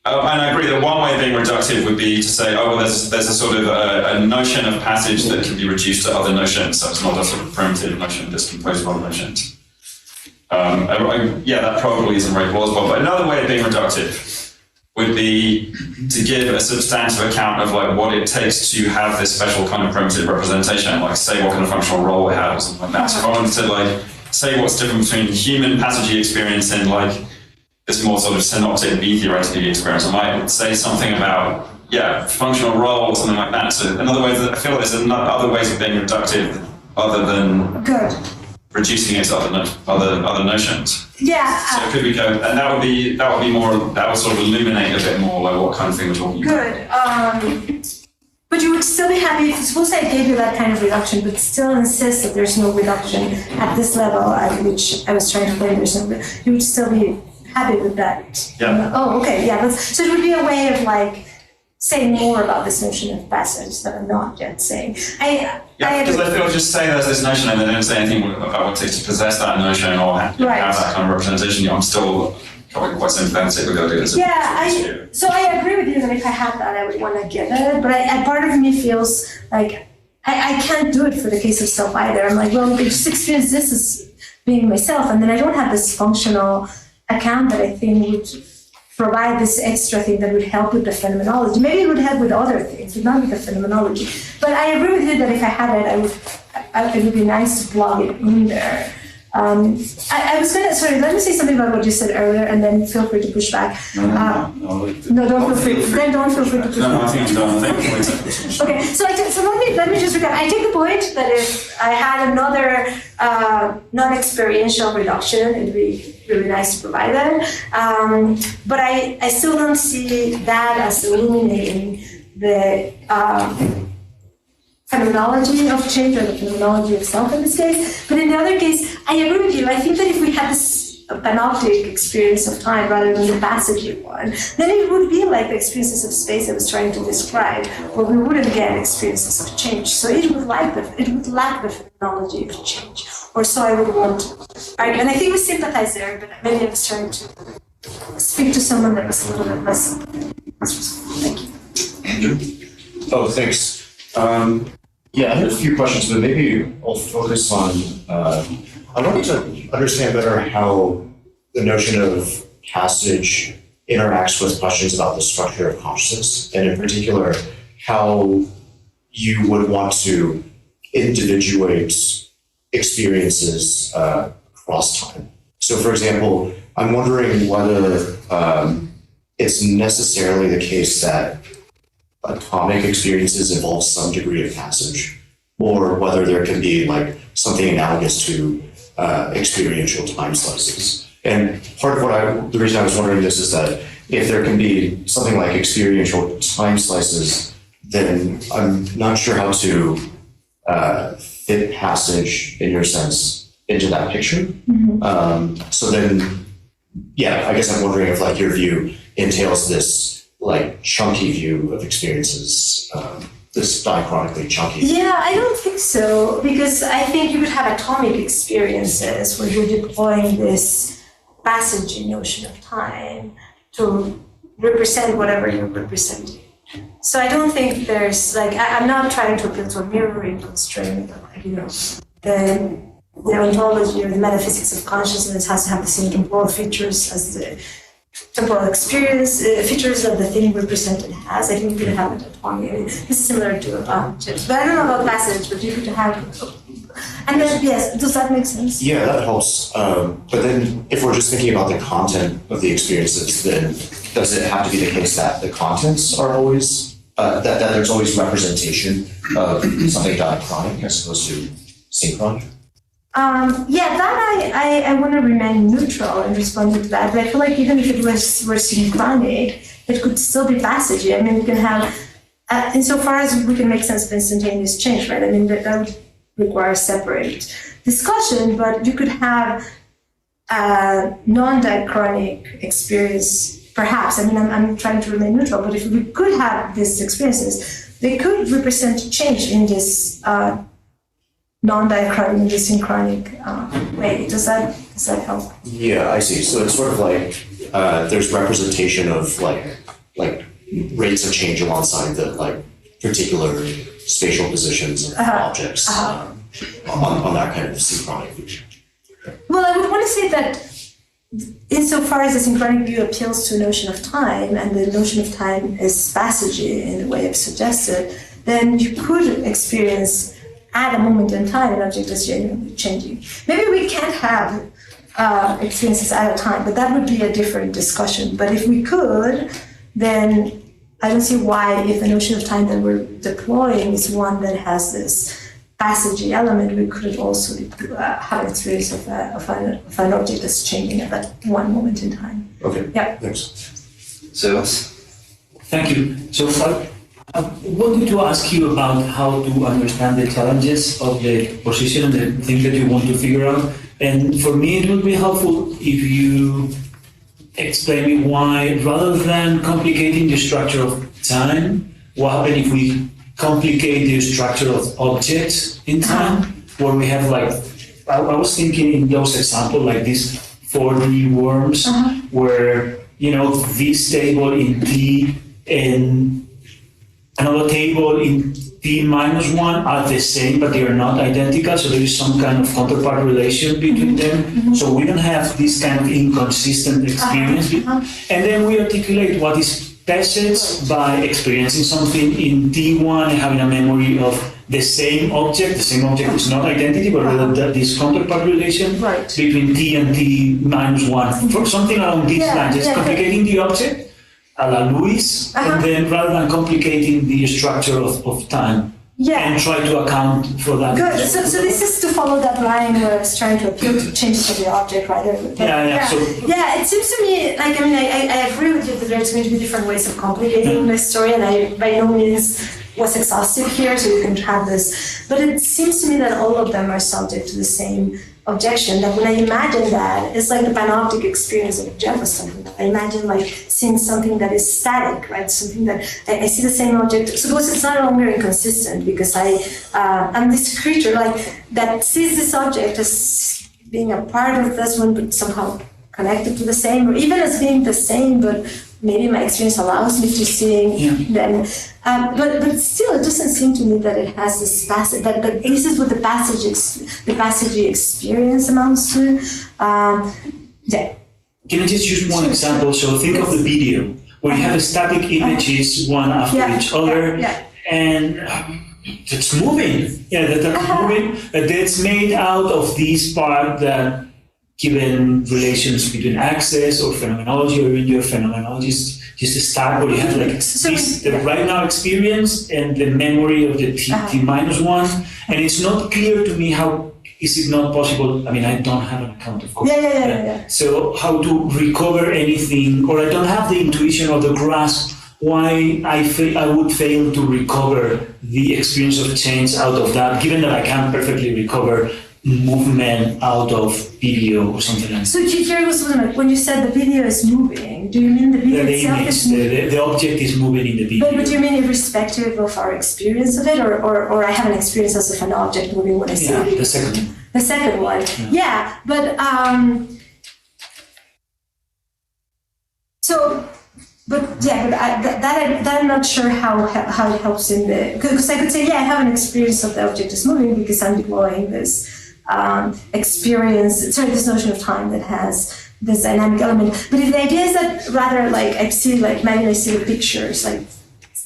and I agree that one way of being reductive would be to say, oh, well, there's a sort of a notion of passage that can be reduced to other notions, so it's not a sort of primitive notion that's composed of other notions. Yeah, that probably isn't very plausible, but another way of being reductive would be to give a substantive account of like what it takes to have this special kind of primitive representation, like say what kind of functional role it has or something like that. So if I wanted to like say what's different between human passagey experience and like this more sort of synoptic B-theoretic experience, I might say something about, functional role or something like that. So in other words, I feel like there's other ways of being reductive other than reducing it to other notions. Yeah. So could we go, and that would sort of illuminate a bit more like what kind of thing we're talking about. Good. But you would still be happy if, suppose I gave you that kind of reduction, but still insist that there's no reduction at this level at which I was trying to claim there's no, you would still be happy with that. Yeah. Oh, okay, yeah. So it would be a way of like saying more about this notion of passage that I'm not yet saying. Because I feel just say there's this notion and they don't say anything about what it takes to possess that notion or have that kind of representation. I'm still quite sympathetic with the idea. So I agree with you that if I had that, I would want to give it. But part of me feels like I can't do it for the case of self either. I'm like, well, I just experience this as being myself, and then I don't have this functional account that I think would provide this extra thing that would help with the phenomenology. Maybe it would help with other things, but not with the phenomenology. But I agree with you that if I had it, it would be nice to plug it in there. I was gonna, sorry, let me say something about what you said earlier, and then feel free to push back. No, don't feel free. Then don't feel free to push No, I back. think I'm done. I think Okay, so let me just recap. I take the point that if I had another non-experiential reduction, it'd be really nice to provide that. But I still don't see that as eliminating the phenomenology of change, or the phenomenology itself in this case. But in the other case, I agree with you. I think that if we had this panoptic experience of time rather than the passagey one, then it would be like the experiences of space I was trying to describe, where we wouldn't get experiences of change. So it would lack the phenomenology of change, or so I would want to argue. And I think we sympathize there, but maybe I was trying to speak to someone that was a little bit less. Thank you. Andrew? Oh, thanks. Yeah, I have a few questions, but maybe I'll focus on, I wanted to understand better how the notion of passage interacts with questions about the structure of consciousness, and in particular, how you would want to individuate experiences across time. So for example, I'm wondering whether it's necessarily the case that atomic experiences involve some degree of passage, or whether there can be like something analogous to experiential time slices. And part of the reason I was wondering this is that if there can be something like experiential time slices, then I'm not sure how to fit passage, in your sense, into that picture. So then, yeah, I guess I'm wondering if like your view entails this like chunky view of experiences, this diachronically chunky. Yeah, I don't think so, because I think you would have atomic experiences where you're deploying this passagey notion of time to represent whatever you're representing. So I don't think there's like, I'm not trying to appeal to a mirroring constraint, like, you know, the ontology or the metaphysics of consciousness has to have the same temporal features as the temporal experience, features that the thing represented has. I think you could have it atomic. This is similar to objects, but I don't know about passage, but you could have. And then, yes, does that make sense? Yeah, that helps. But then if we're just thinking about the content of the experiences, then does it have to be the case that the contents are always, that there's always representation of something diachronic as opposed to synchronic? Yeah, that I want to remain neutral in responding to that, but I feel like even if it were synchronic, it could still be passagey. I mean, we can have, insofar as we can make sense of instantaneous change, right? I mean, that would require separate discussion, but you could have a non-diachronic experience, perhaps. I mean, I'm trying to remain neutral, but if we could have these experiences, they could represent change in this non-diachronic, in the synchronic way. Does that help? Yeah, I see. So it's sort of like there's representation of like rates of change alongside the like particular spatial positions of objects on that kind of synchronic view. Well, I would want to say that insofar as the synchronic view appeals to a notion of time, and the notion of time is passagey in the way I've suggested, then you could experience at a moment in time an object is genuinely changing. Maybe we can't have experiences at a time, but that would be a different discussion. But if we could, then I don't see why, if the notion of time that we're deploying is one that has this passagey element, we could also have an experience of an object that's changing at that one moment in time. Okay, Yeah. thanks. So, Thank you. So I wanted to ask you about how to understand the challenges of the position and the thing that you want to figure out. And for me, it would be helpful if you explain me why, rather than complicating the structure of time, what happens if we complicate the structure of objects in time, where we have like, I was thinking in those examples like these 4D worms, where, you know, this table in T and another table in T-1 are the same, but they are not identical, so there is some kind of counterpart relation between them. So we don't have this kind of inconsistent experience. And then we articulate what is passage by experiencing something in T1 and having a memory of the same object is not identity, but rather this counterpart relation Right. between t and t minus 1, for something along these Yeah, lines. It's yeah, complicating the object, a la Lewis, and then rather than complicating the structure of time, Yeah. and try to account for that. Good. So this is to follow that line where I was trying to appeal to changes of the object, right? Yeah. So Yeah, it seems to me like, I mean, I agree with you that there's going to be different ways of complicating the story, and I by no means was exhaustive here, so you can have this. But it seems to me that all of them are subject to the same objection, that when I imagine that, it's like the panoptic experience that Jeff was talking about. I imagine like seeing something that is static, right? Something that I see the same object. Suppose it's no longer inconsistent because I'm this creature like that sees this object as being a part of this one, but somehow connected to the same, or even as being the same, but maybe my experience allows me to seeing them. But still, it doesn't seem to me that it has this passage. That this is what the passage experience amounts to. Yeah. can I just use one example? So think of the video, where you have static images one after each other, and it's moving. Yeah, that's moving. That's made out of this part that, given relations between access or phenomenology, or even your phenomenology is just a start where you have like the right now experience and the memory of the t minus 1, and it's not clear to me how is it not possible. I mean, I don't have an account, of course. Yeah. So how to recover anything, or I don't have the intuition or the grasp why I would fail to recover the experience of change out of that, given that I can perfectly recover movement out of video or something like that. So here was when you said the video is moving, do you mean the video The itself image, is moving? the object is moving in the video. But do you mean irrespective of our experience of it, or I have an experience as of an object moving when I see it? The second one. The second one, yeah, but that I'm not sure how it helps in the, because I could say, I have an experience of the object is moving because I'm deploying this this notion of time that has this dynamic element. But if the idea is that rather like I see the pictures, like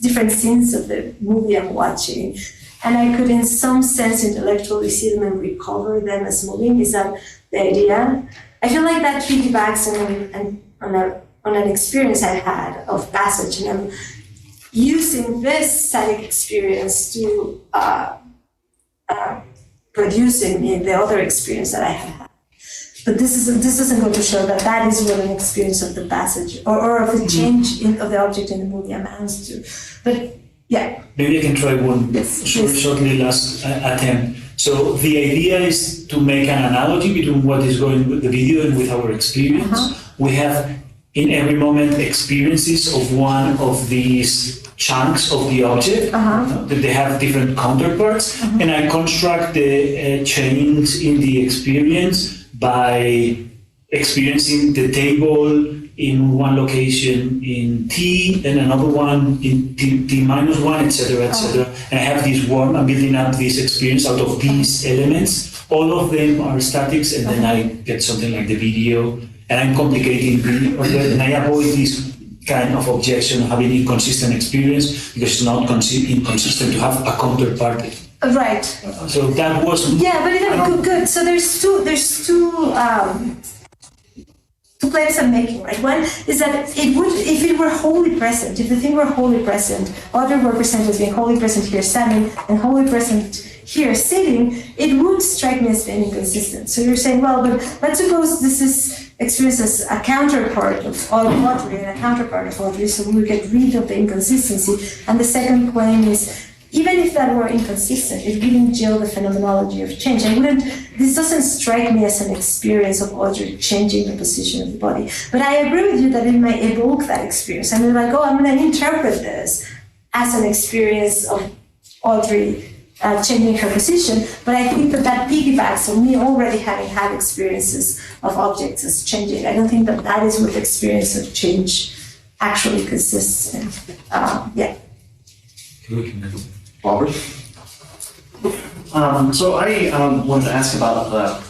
different scenes of the movie I'm watching, and I could in some sense intellectually see them and recover them as moving, is that the idea? I feel like that piggybacks on an experience I had of passage, and I'm using this static experience to produce in me the other experience that I have had. But this doesn't go to show that is what an experience of the passage or of the change of the object in the movie amounts to. But yeah. Maybe I can try one shortly last attempt. So the idea is to make an analogy between what is going with the video and with our experience. We have in every moment experiences of one of these chunks of the object, that they have different counterparts, and I construct the change in the experience by experiencing the table in one location in T and another one in T minus 1, etc., etc. And I have this one, I'm building up this experience out of these elements. All of them are statics, and then I get something like the video, and I'm complicating and I avoid this kind of objection of having inconsistent experience, because it's not inconsistent to have a counterpart. Right. So that was good. So there's two claims I'm making, right? One is that it would, if it were wholly present, if the thing were wholly present, other were presented as being wholly present here standing and wholly present here sitting, it would strike me as being inconsistent. So you're saying, well, but let's suppose this is experienced as a counterpart of Audrey and a counterpart of Audrey, so we get rid of the inconsistency. And the second claim is, even if that were inconsistent, it wouldn't jail the phenomenology of change. This doesn't strike me as an experience of Audrey changing the position of the body. But I agree with you that it may evoke that experience. And you're like, I'm going to interpret this as an experience of Audrey changing her position. But I think that piggybacks on me already having had experiences of objects as changing. I don't think that is what the experience of change actually consists in. Robert? So I wanted to ask about the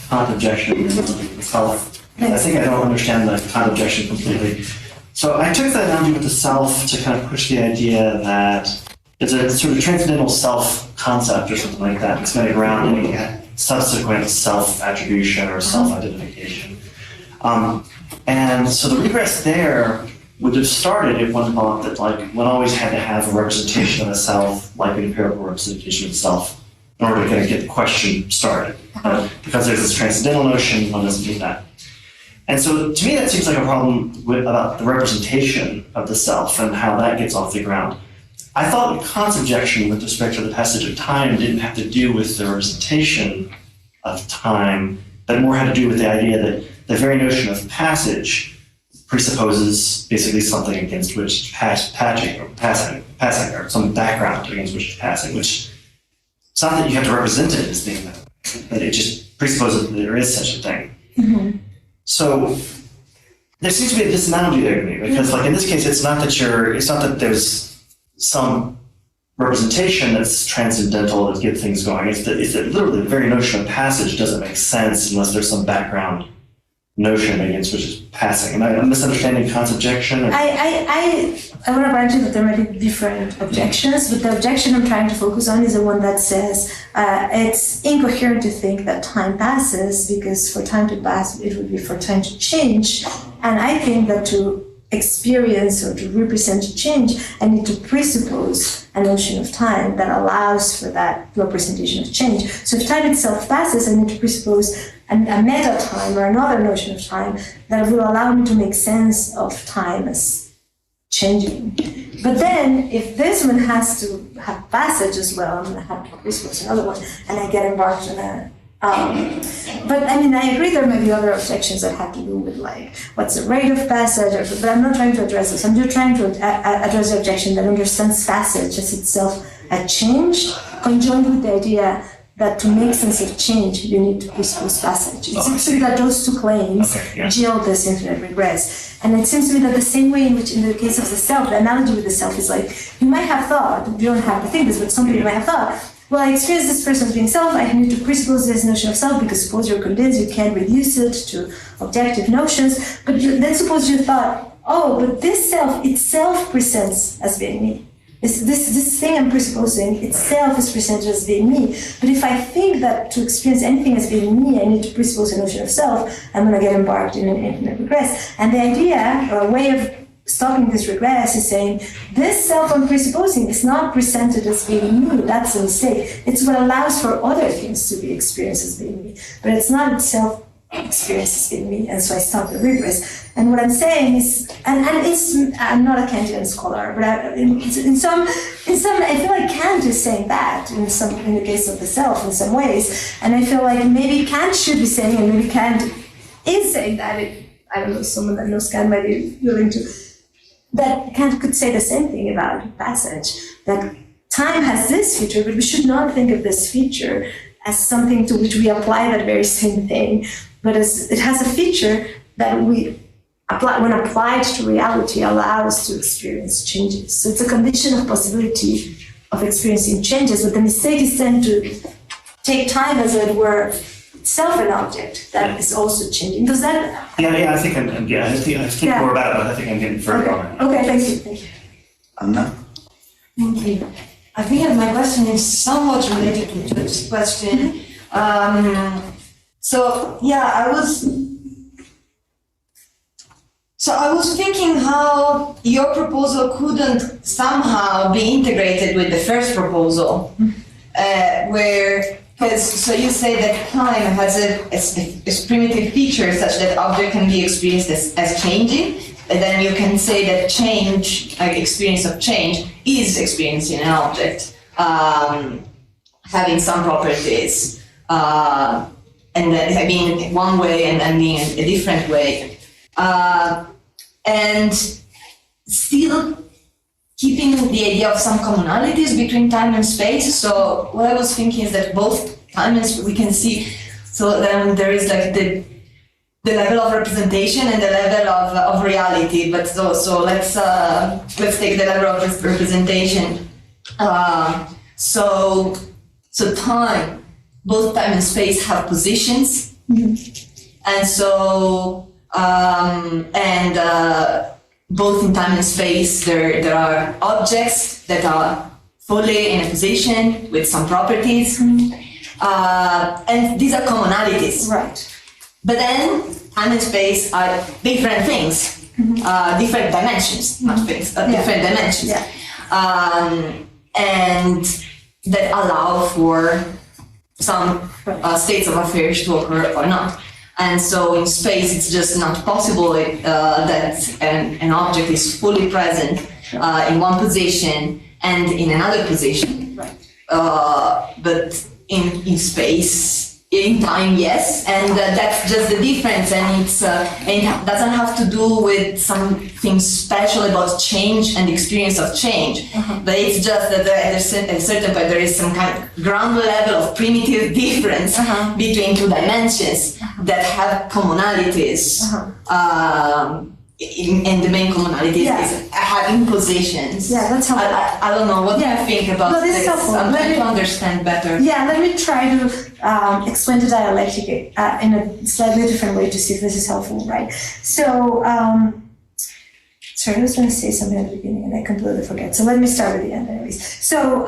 con objection itself. I think I don't understand the con objection completely. So I took the analogy with the self to kind of push the idea that it's a sort of transcendental self concept or something like that. It's made around any subsequent self-attribution or self-identification. And so the regress there would have started if one thought that like one always had to have a representation of the self, like an empirical representation of the self, in order to kind of get the question started. Because there's this transcendental notion, one doesn't do that. And so to me that seems like a problem about the representation of the self and how that gets off the ground. I thought Kant's objection with respect to the passage of time didn't have to do with the representation of time, but more had to do with the idea that the very notion of passage presupposes basically something against which passing, or some background against which it's passing, which it's not that you have to represent it as being that, but it just presupposes that there is such a thing. Mm-hmm. So there seems to be a disanalogy there to me, because like in this case, it's not that there's some representation that's transcendental that gets things going. It's that literally the very notion of passage doesn't make sense unless there's some background notion against which is passing. Am I misunderstanding Kant's objection? Or? I want to grant you that there might be different objections, but the objection I'm trying to focus on is the one that says it's incoherent to think that time passes, because for time to pass, it would be for time to change. And I think that to experience or to represent change, I need to presuppose a notion of time that allows for that representation of change. So if time itself passes, I need to presuppose a meta time or another notion of time that will allow me to make sense of time as changing. But then, if this one has to have passage as well, I'm going to have to presuppose another one, and I get embarked on a but I mean, I agree there may be other objections that have to do with like what's the rate of passage, but I'm not trying to address this. I'm just trying to address the objection that understands passage as itself a change, conjoined with the idea that to make sense of change, you need to presuppose passage. It seems to me that those two claims yield this infinite regress. And it seems to me that the same way in which, in the case of the self, the analogy with the self is like, you might have thought, you don't have to think this, but some people might have thought, well, I experience this person as being self, I need to presuppose this notion of self, because suppose you're convinced you can't reduce it to objective notions, but then suppose you thought, oh, but this self itself presents as being me. This thing I'm presupposing itself is presented as being me. But if I think that to experience anything as being me, I need to presuppose a notion of self, I'm going to get embarked in an infinite regress. And the idea, or a way of stopping this regress, is saying, this self I'm presupposing is not presented as being me. That's a mistake. It's what allows for other things to be experienced as being me. But it's not itself experienced as being me, and so I stop the regress. And what I'm saying is, and it's, I'm not a Kantian scholar, but in some, I feel like Kant is saying that in the case of the self in some ways, and I feel like maybe Kant should be saying, and maybe Kant is saying that. I don't know, someone that knows Kant might be willing to. That Kant could say the same thing about passage. That time has this feature, but we should not think of this feature as something to which we apply that very same thing, but as it has a feature that we apply, when applied to reality, allows to experience changes. So it's a condition of possibility of experiencing changes, but the mistake is then to take time as it were itself an object that is also changing. Does that? Yeah, I think I think more about it, but I think I'm getting further on it. Okay, thank you. Anna? Thank you. I think that my question is somewhat related to this question. I was thinking how your proposal couldn't somehow be integrated with the first proposal, so you say that time has a primitive feature such that object can be experienced as changing, and then you can say that change, like experience of change, is experiencing an object, having some properties, and then being one way and then being a different way. And still keeping the idea of some commonalities between time and space. So what I was thinking is that both time and space we can see. So then there is like the level of representation and the level of reality. But so let's take the level of representation. So time, both time and space have positions, and so. Both in time and space, there are objects that are fully in a position with some properties. And these are commonalities. Right. But then time and space are different things, different dimensions, not things, but different dimensions. Yeah. And that allow for some states of affairs to occur or not. And so in space, it's just not possible that an object is fully present in one position and in another position. Right. But in space, in time, yes, and that's just the difference, and it doesn't have to do with something special about change and experience of change, but it's just that at a certain point there is some kind of ground level of primitive difference between two dimensions that have commonalities. And the main commonality is having positions. Yeah, that's helpful. I don't know, what do you think about No, this is helpful. I'm trying to understand better. Yeah, let me try to explain the dialectic in a slightly different way to see if this is helpful, right? So, sorry, I was going to say something at the beginning and I completely forget. So let me start with the end anyways. So,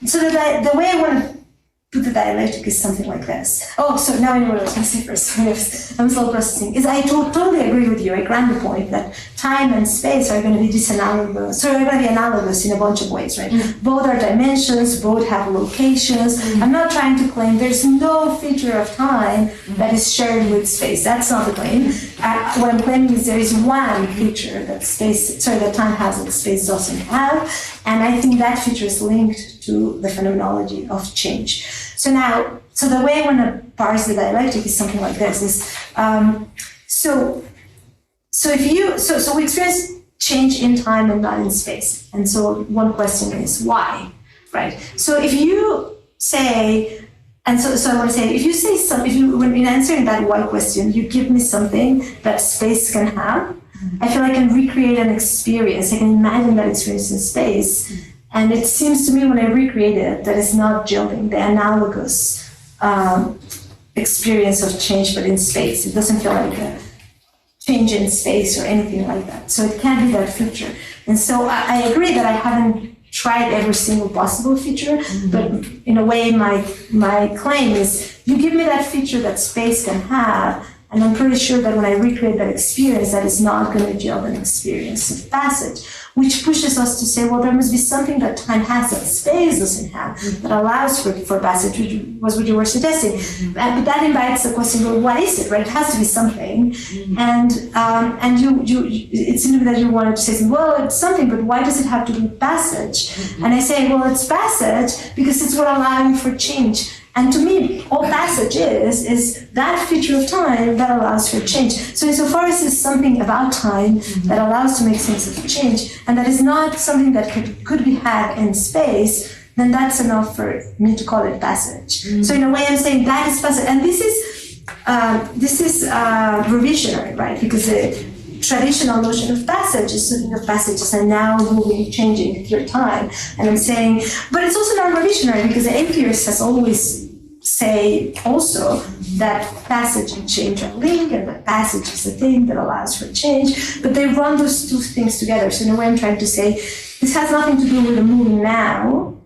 the way I want to put the dialectic is something like this. Oh, so now I know what I was going to say first. I'm slow processing. I totally agree with you. I grant the point that time and space are going to be disanalogous. So they're going to be analogous in a bunch of ways, right? Both are dimensions, both have locations. I'm not trying to claim there's no feature of time that is shared with space. That's not the claim. What I'm claiming is there is one feature that that time has that space doesn't have. And I think that feature is linked to the phenomenology of change. So the way I want to parse the dialectic is something like this: so we experience change in time and not in space. And so one question is why, right? So if you say, and so I want to say, if you say when in answering that why question, you give me something that space can have, I feel I can recreate an experience. I can imagine that experience in space. And it seems to me when I recreate it that it's not gelling, the analogous experience of change, but in space. It doesn't feel like a change in space or anything like that. So it can't be that feature. And so I agree that I haven't tried every single possible feature, but in a way my claim is you give me that feature that space can have, and I'm pretty sure that when I recreate that experience, that is not going to gel an experience of passage, which pushes us to say, well, there must be something that time has that space doesn't have, that allows for passage, which was what you were suggesting. But that invites the question, well, what is it, right? It has to be something. And it seemed that you wanted to say, well, it's something, but why does it have to be passage? And I say, well, it's passage because it's what allowing for change. And to me, all passage is that feature of time that allows for change. So insofar as it's something about time that allows to make sense of change, and that is not something that could be had in space, then that's enough for me to call it passage. So in a way, I'm saying that is passage. And this is revisionary, right? Because the traditional notion of passage is something of passages and now moving, changing through time. And I'm saying, but it's also not revisionary because the empirics has always say also that passage and change are linked and that passage is the thing that allows for change, but they run those two things together. So in a way I'm trying to say, this has nothing to do with the moving now,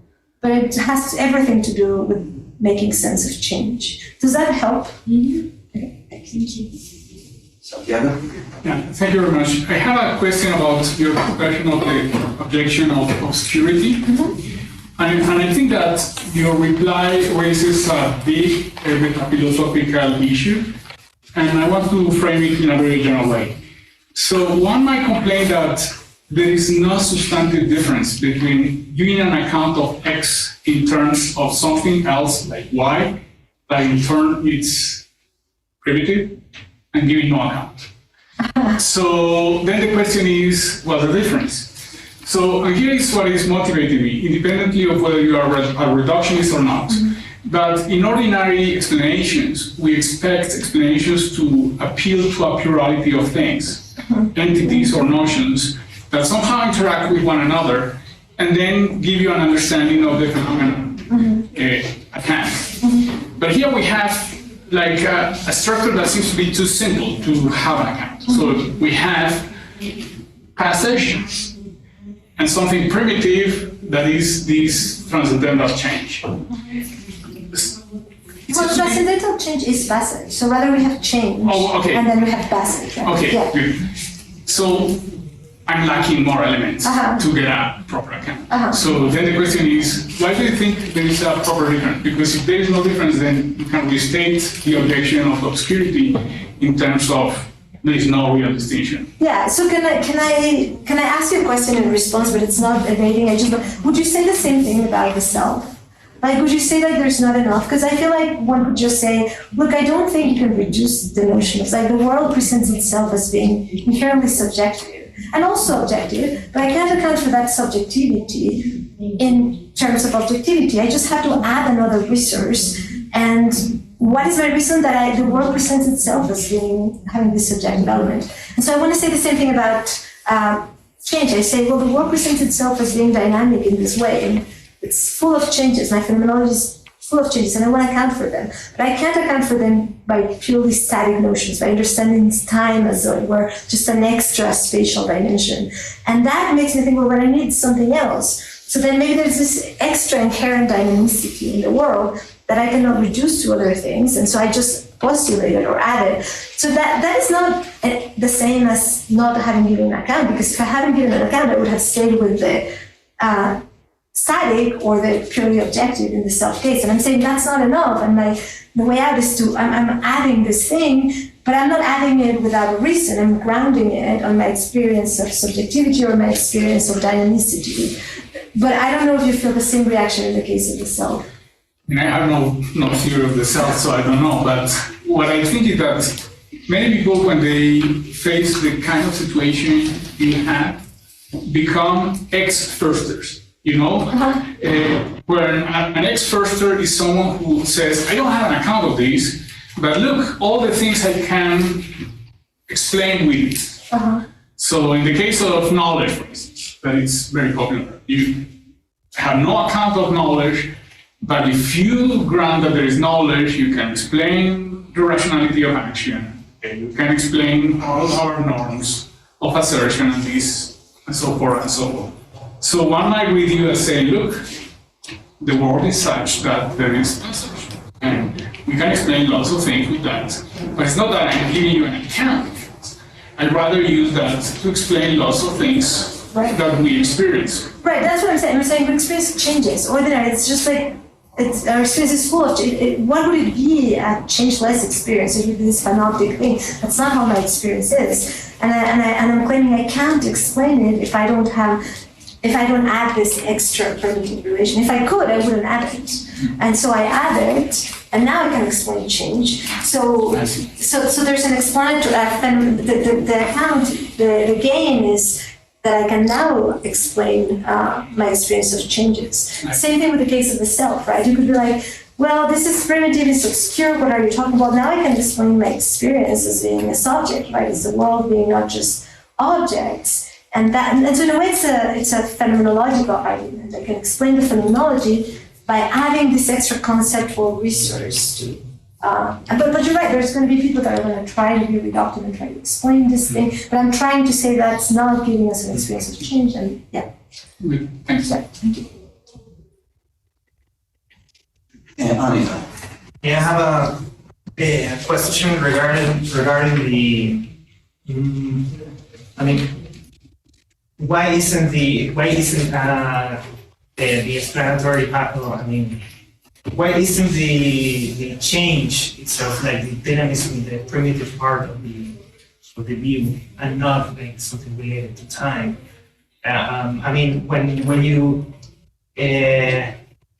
but it has everything to do with making sense of change. Does that help? Okay, thank you. Santiago? Yeah, thank you very much. I have a question about your question of the objection of obscurity. And I think that your reply raises a big philosophical issue, and I want to frame it in a very general way. So one might complain that there is no substantive difference between giving an account of X in terms of something else like Y, that in turn it's primitive, and giving no account. So then the question is, what's the difference? So here is what is motivating me, independently of whether you are a reductionist or not. But in ordinary explanations, we expect explanations to appeal to a plurality of things, entities or notions that somehow interact with one another, and then give you an understanding of the phenomenon at hand. But here we have like a structure that seems to be too simple to have an account. So we have passage, and something primitive that is this transcendental change. Well, transcendental change is passage. So rather we have change, Oh, okay. and then we have passage. Right? Okay, Yeah. good. So I'm lacking more elements Uh-huh. to get a proper account. Uh-huh. So then the question is, why do you think there is a proper difference? Because if there is no difference, then you can restate the objection of obscurity in terms of there is no real distinction. Yeah. So can I ask you a question in response? But it's not evading. Would you say the same thing about the self? Like, would you say like there's not enough? Because I feel like one could just say, look, I don't think you can reduce the notion of like the world presents itself as being inherently subjective and also objective, but I can't account for that subjectivity in terms of objectivity. I just have to add another resource. And what is my reason that the world presents itself as being having this subjective element? And so I want to say the same thing about change. I say, well, the world presents itself as being dynamic in this way. And it's full of changes. My phenomenology is full of changes, and I want to account for them. But I can't account for them by purely static notions, by understanding time as though it were just an extra spatial dimension. And that makes me think, well, but I need something else. So then maybe there's this extra inherent dynamicity in the world that I cannot reduce to other things, and so I just postulate it or add it. So that is not the same as not having given an account, because if I hadn't given an account, I would have stayed with the static or the purely objective in the self case. And I'm saying that's not enough. And the way out is I'm adding this thing, but I'm not adding it without a reason. I'm grounding it on my experience of subjectivity or my experience of dynamicity. But I don't know if you feel the same reaction in the case of the self. I have no theory of the self, so I don't know. But what I think is that many people, when they face the kind of situation you have, become ex-firsters. You know, where an ex-firster is someone who says, I don't have an account of this, but look, all the things I can explain with it. So in the case of knowledge, for instance, that is very popular. You have no account of knowledge, but if you grant that there is knowledge, you can explain the rationality of action, and you can explain all our norms of assertion and this, and so forth and so on. So one might read you as saying, look, the world is such that there is passage. And we can explain lots of things with that. But it's not that I'm giving you an account of it. I'd rather use that to explain lots of things that we experience. Right, that's what I'm saying. I'm saying the experience changes. Ordinary, it's just like, our experience is full of what would it be a changeless experience? It would be this panoptic thing. That's not how my experience is. And I'm claiming I can't explain it if I don't add this extra primitive relation. If I could, I wouldn't add it. And so I add it, and now I can explain change. So there's an explanatory, the account, the gain is that I can now explain my experience of changes. Same thing with the case of the self, right? You could be like, well, this is primitive, it's obscure, what are you talking about? Now I can explain my experience as being a subject, right? As the world being not just objects. And so in a way, it's a phenomenological argument. I can explain the phenomenology by adding this extra conceptual resource to. But you're right. There's going to be people that are going to try to be reductive and try to explain this thing. But I'm trying to say that's not giving us an experience of change. And yeah. Thanks. Right. Thank you. Anita. Yeah, I have a question regarding the. Why isn't the explanatory part? Why isn't the change itself, like the dynamism, the primitive part of the view, and not like something related to time?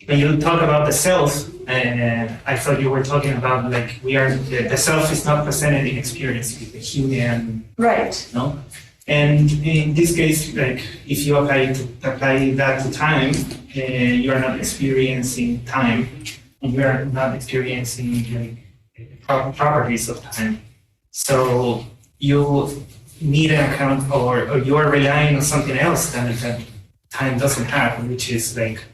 When you talk about the self, I thought you were talking about like the self is not presented in experience with the human. Right. No. And in this case, like if you apply that to time, you are not experiencing time, and you are not experiencing like properties of time. So you need an account, or you are relying on something else that time doesn't have, which is like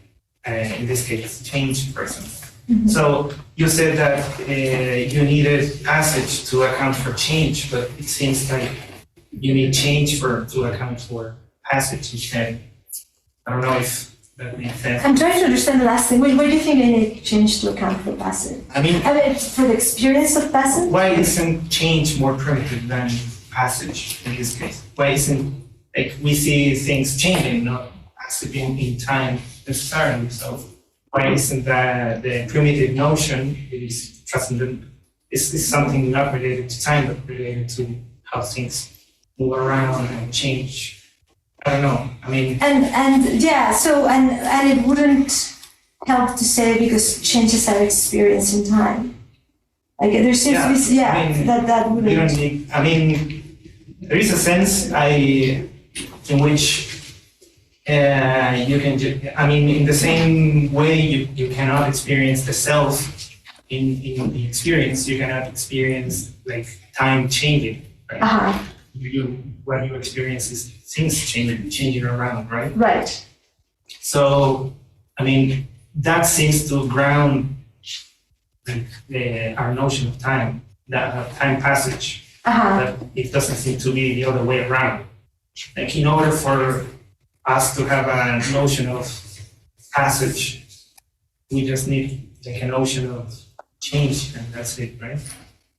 in this case, change person. Mm-hmm. So you said that you needed passage to account for change, but it seems like you need change to account for passage instead. I don't know if that makes sense. I'm trying to understand the last thing. What do you think I need to change to account for passive? I mean, For the experience of passive? why isn't change more primitive than passage in this case? Why isn't, like, we see things changing, not passive in time necessarily, so why isn't the primitive notion is transcendent, is something not related to time, but related to how things move around and change? I don't know, I mean. And yeah, so, and it wouldn't help to say because changes are experienced in time. Like, there seems to be, I mean, that you don't wouldn't. need, I mean, there is a sense in which you can, I mean, in the same way you cannot experience the self in the experience, you cannot experience like time changing, right? Uh-huh, What you experience is things changing around, right? right. So, I mean, that seems to ground our notion of time, that time passage, Uh-huh, that it doesn't seem to be the other way around. Like, in order for us to have a notion of passage, we just need like a notion of change, and that's it, right?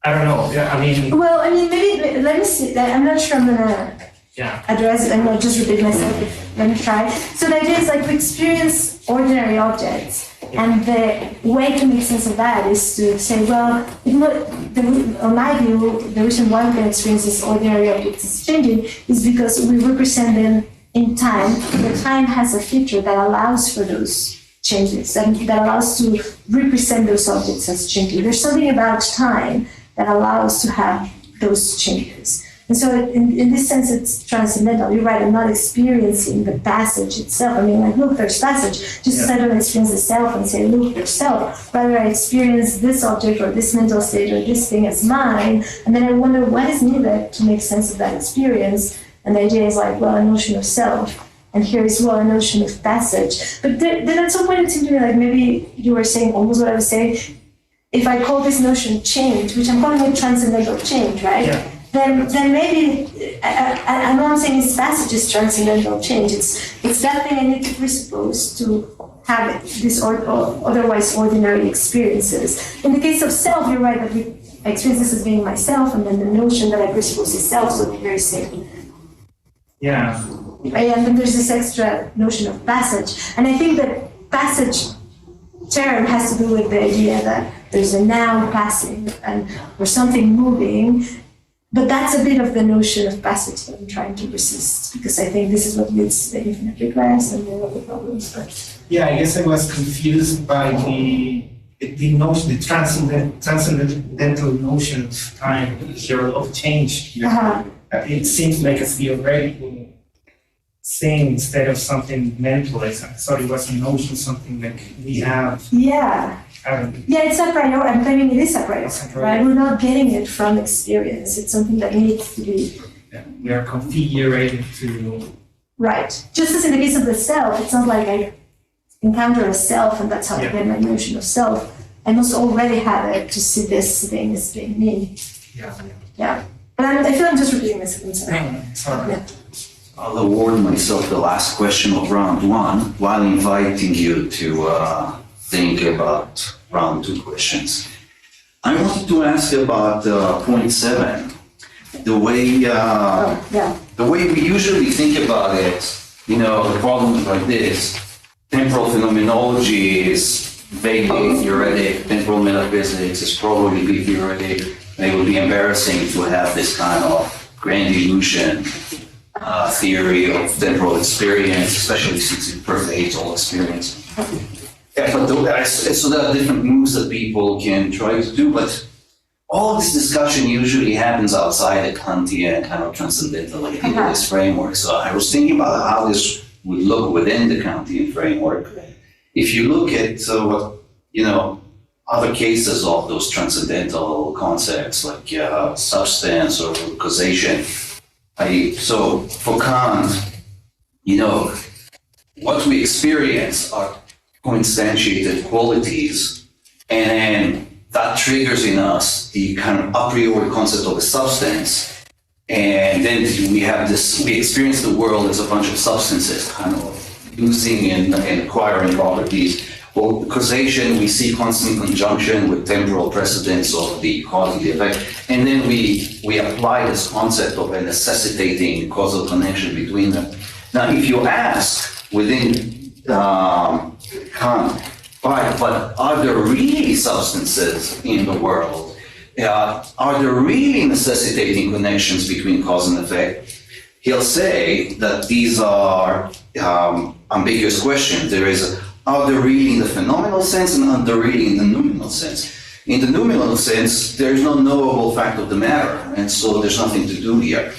I don't know. Yeah, I mean, well, I mean, maybe, let me see, I'm not sure I'm gonna yeah. address it, I'm not just repeat myself, let me try. So the idea is like we experience ordinary objects, and the way to make sense of that is to say, well, in my view, the reason why we can experience these ordinary objects as changing is because we represent them in time. The time has a feature that allows for those changes, and that allows to represent those objects as changing. There's something about time that allows to have those changes. And so in this sense, it's transcendental. You're right, I'm not experiencing the passage itself. I mean, like, look, there's passage. Just as I don't experience the self and say, look, there's self. Rather, I experience this object or this mental state or this thing as mine. And then I wonder what is needed to make sense of that experience. And the idea is like, well, a notion of self. And here is, well, a notion of passage. But then at some point it seemed to me like maybe you were saying almost what I was saying. If I call this notion change, which I'm calling it transcendental change, right? Yeah. Then maybe, I know I'm saying this passage is transcendental change. It's that thing I need to presuppose to have these otherwise ordinary experiences. In the case of self, you're right that I experience this as being myself, and then the notion that I presuppose is self, so they're very same. Yeah. And then there's this extra notion of passage. And I think that passage term has to do with the idea that there's a now passing and or something moving. But that's a bit of the notion of passage that I'm trying to resist, because I think this is what leads to the infinite regress and the other problems. But yeah, I guess I was confused by the notion, the transcendental notion of time here, of change. Uh-huh. It seems like a theoretical thing instead of something mental. I thought it was a notion, something like we have. Yeah. Yeah, it's a priori. I'm claiming it is a priori, right? We're not getting it from experience. It's something that needs to be. Yeah, we are configured to. Right. Just as in the case of the self, it's not like I encounter a self and that's how I get my notion of self. I must already have it to see this thing as being me. Yeah. But I feel I'm just repeating myself. Sorry. Yeah. I'll award myself the last question of round one while inviting you to think about round two questions. I wanted to ask about point 7. The way we usually think about it, the problem is like this. Temporal phenomenology is vaguely theoretic. Temporal metaphysics is probably theoretic. It would be embarrassing to have this kind of grand illusion theory of temporal experience, especially since it pervades all experience. Yeah, but so there are different moves that people can try to do, but all this discussion usually happens outside the Kantian kind of transcendental idealist framework. So I was thinking about how this would look within the Kantian framework. If you look at what, other cases of those transcendental concepts like substance or causation. So for Kant, what we experience are co-instantiated qualities, and that triggers in us the kind of a priori concept of a substance, and then we experience the world as a bunch of substances kind of using and acquiring properties. Well, causation, we see constant conjunction with temporal precedence of the cause and the effect, and then we apply this concept of a necessitating causal connection between them. Now, if you ask within Kant, but are there really substances in the world? Are there really necessitating connections between cause and effect? He'll say that these are ambiguous questions. Are they really in the phenomenal sense and are they really in the noumenal sense? In the noumenal sense, there is no knowable fact of the matter, and so there's nothing to do here.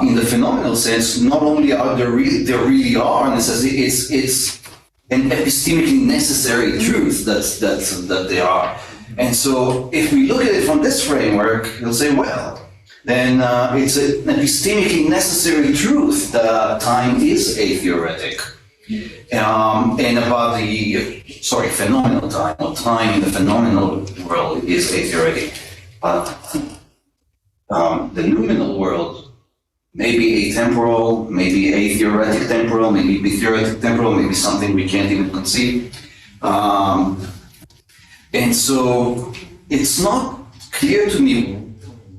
In the phenomenal sense, not only are there really are necessity, it's an epistemically necessary truth that they are. And so if we look at it from this framework, you'll say, well, then it's an epistemically necessary truth that time is atheoretic. And about phenomenal time, or time in the phenomenal world is atheoretic. But the noumenal world may be atemporal, maybe atheoretic temporal, maybe theoretic temporal, maybe something we can't even conceive. And so it's not clear to me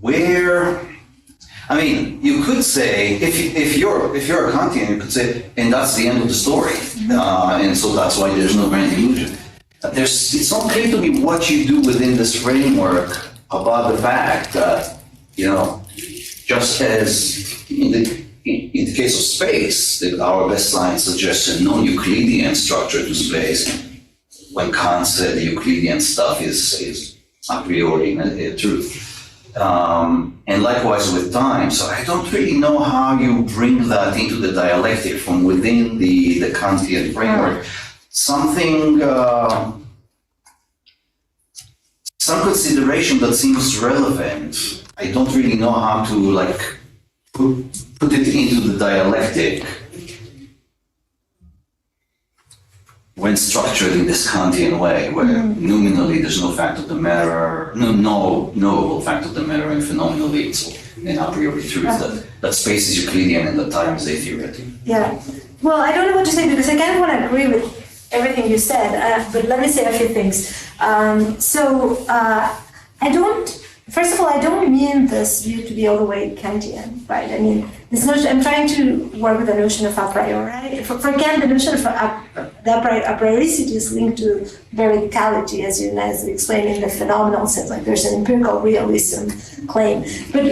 where, I mean, you could say, if you're a Kantian, you could say, and that's the end of the story. And so that's why there's no grand illusion. It's not clear to me what you do within this framework about the fact that, just as in the case of space, that our best science suggests a non-Euclidean structure to space, when Kant said the Euclidean stuff is a priori truth. And likewise with time. So I don't really know how you bring that into the dialectic from within the Kantian framework. Something, some consideration that seems relevant. I don't really know how to put it into the dialectic when structured in this Kantian way, where nominally there's no fact of the matter, no knowable fact of the matter, and phenomenally it's an a priori truth that space is Euclidean and that time is atheoretic. Yeah. Well, I don't know what to say because I kind of want to agree with everything you said, but let me say a few things. First of all, I don't mean this view to be all the way Kantian, right? I mean, this notion, I'm trying to work with the notion of a priori. For Kant, the notion of the a prioricity is linked to veridicality, as you nicely explained in the phenomenal sense, like there's an empirical realism claim. But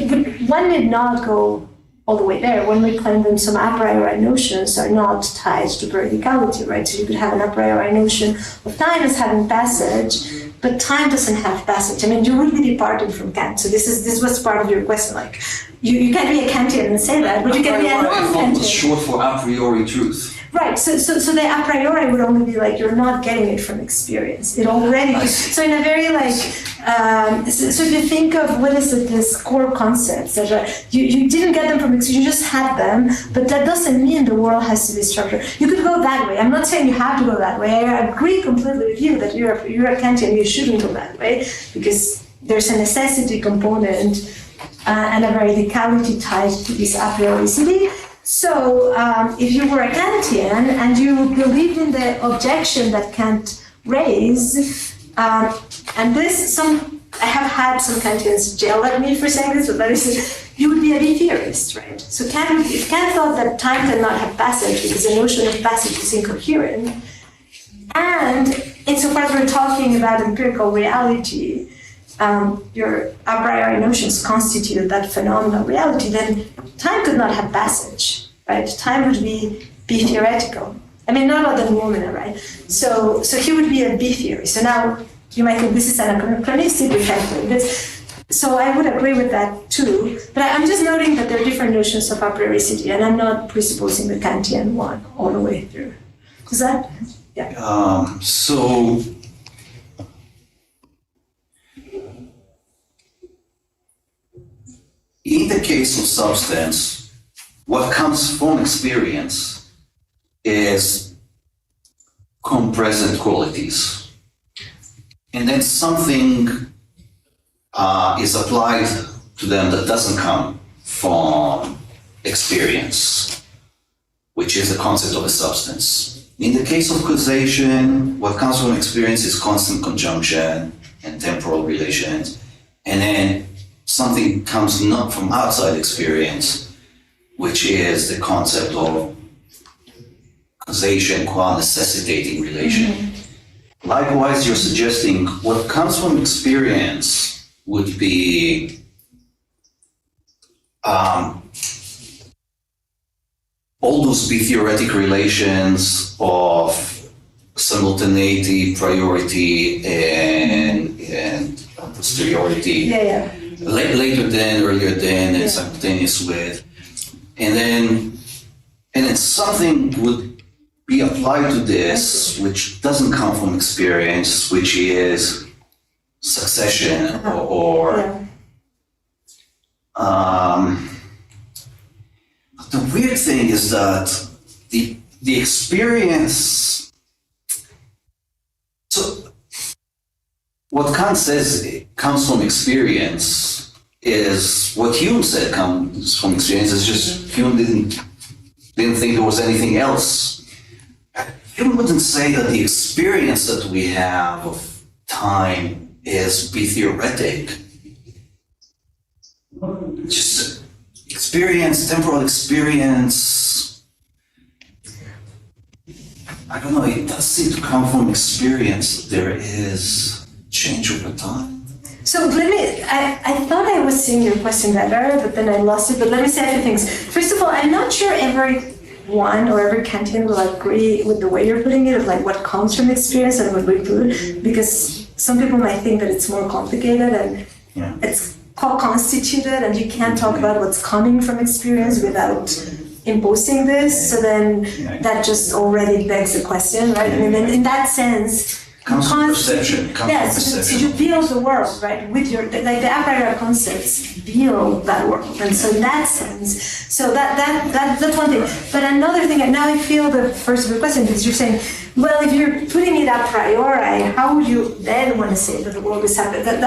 one need not go all the way there. When we claim that some a priori notions are not tied to veridicality, right? So you could have an a priori notion of time as having passage, but time doesn't have passage. I mean, you will be departing from Kant. So this was part of your question. Like, you can't be a Kantian and say that, but you can be a non-Kantian. It's short for a priori truth. Right. So the a priori would only be like you're not getting it from experience. It already. So in a very so if you think of what is it, this core concepts that you didn't get them from experience, you just had them, but that doesn't mean the world has to be structured. You could go that way. I'm not saying you have to go that way. I agree completely with you that you're a Kantian. You shouldn't go that way because there's a necessity component and a veridicality tied to this a prioricity. So if you were a Kantian and you believed in the objection that Kant raised, and I have had some Kantians yell at me for saying this, but let me say, you would be a B theorist, right? So if Kant thought that time cannot have passage because the notion of passage is incoherent, and insofar as we're talking about empirical reality, your a priori notions constitute that phenomenal reality, then time could not have passage, right? Time would be theoretical. I mean, not about the moment, right? So he would be a B theory. So now you might think this is anachronistic, we can't do this. So I would agree with that too. But I'm just noting that there are different notions of a prioricity, and I'm not presupposing the Kantian one all the way through. Is that? Yeah. So in the case of substance, what comes from experience is compresent qualities. And then something is applied to them that doesn't come from experience, which is the concept of a substance. In the case of causation, what comes from experience is constant conjunction and temporal relations. And then something comes not from outside experience, which is the concept of causation qua necessitating relation. Likewise, you're suggesting what comes from experience would be all those theoretic relations of simultaneity, priority, and posteriority. Later than, earlier than, and simultaneous with. And then something would be applied to this, which doesn't come from experience, which is succession or the weird thing is that the experience, so what Kant says comes from experience is what Hume said comes from experience. It's just Hume didn't think there was anything else. Hume wouldn't say that the experience that we have of time is theoretic. Just experience, temporal experience. I don't know, it does seem to come from experience. There is change over time. So I thought I was seeing your question better, but then I lost it. But let me say a few things. First of all, I'm not sure everyone or every Kantian will agree with the way you're putting it, of like what comes from experience and what we put, because some people might think that it's more complicated and it's co-constituted, and you can't talk about what's coming from experience without imposing this. So then that just already begs the question, right? I mean, in that sense, Comes from perception. so you build the world, right? With your, like the a priori concepts build that world. And so in that sense, so that's one thing. But another thing, and now I feel the first of your question, because you're saying, well, if you're putting it a priori, how would you then want to say that the world is happening? And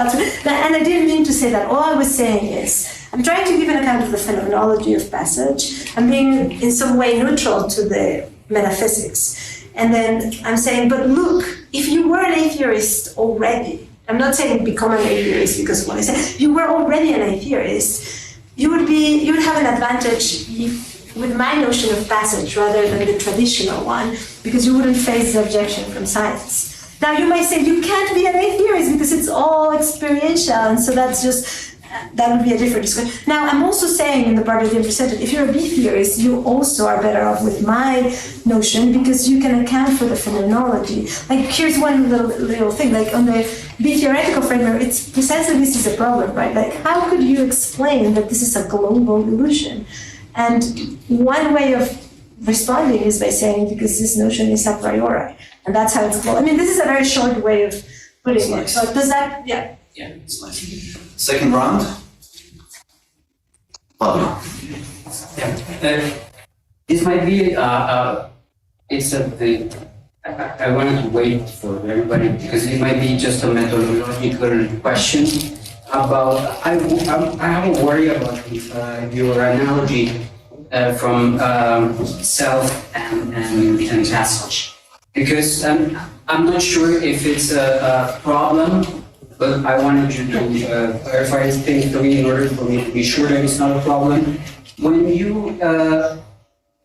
I didn't mean to say that. All I was saying is, I'm trying to give an account of the phenomenology of passage. I'm being in some way neutral to the metaphysics. And then I'm saying, but look, if you were an atheist already, I'm not saying become an atheist because of what I said, if you were already an atheist, you would have an advantage with my notion of passage rather than the traditional one, because you wouldn't face the objection from science. Now you might say you can't be an atheist because it's all experiential, and so that would be a different discussion. Now, I'm also saying in the part that you presented, if you're a B theorist, you also are better off with my notion because you can account for the phenomenology. Like, here's one little thing, like on the B theoretical framework, it's precisely this is a problem, right? Like, how could you explain that this is a global illusion? And one way of responding is by saying, because this notion is a priori, and that's how it's global. I mean, this is a very short way of putting it. So does that, Yeah, it's nice. Second round. Pablo. This might be it's a thing. I wanted to wait for everybody because it might be just a methodological question about. I have a worry about your analogy from self and passage, because I'm not sure if it's a problem. But I wanted you to clarify things to me in order for me to be sure that it's not a problem. When you,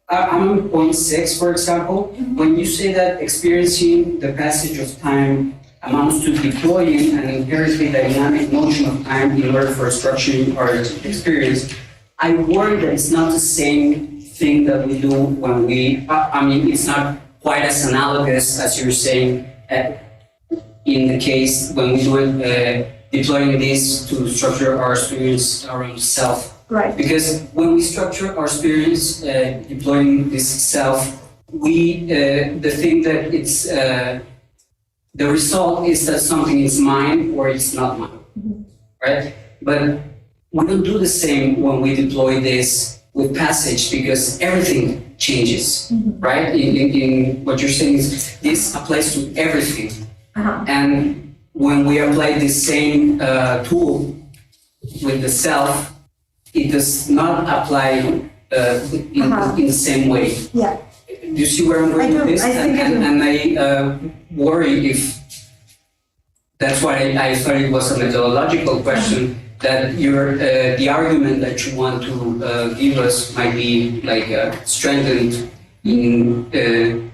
I'm on point 6, for example, when you say that experiencing the passage of time amounts to deploying an inherently dynamic notion of time in order for structuring our experience, I worry that it's not the same thing that we do when we, it's not quite as analogous as you're saying, in the case when we do it, deploying this to structure our experience around self. right? Because when we structure our experience, deploying this self, the thing that it's, the result is that something is mine or it's not mine, right? But we don't do the same when we deploy this with passage because everything changes, right? In what you're saying is this applies to everything. And when we apply the same tool with the self, it does not apply in the same way. Yeah. Do you see where I'm going with this? I think I do. And I worry if that's why I thought it was a methodological question, that the argument that you want to give us might be like strengthened in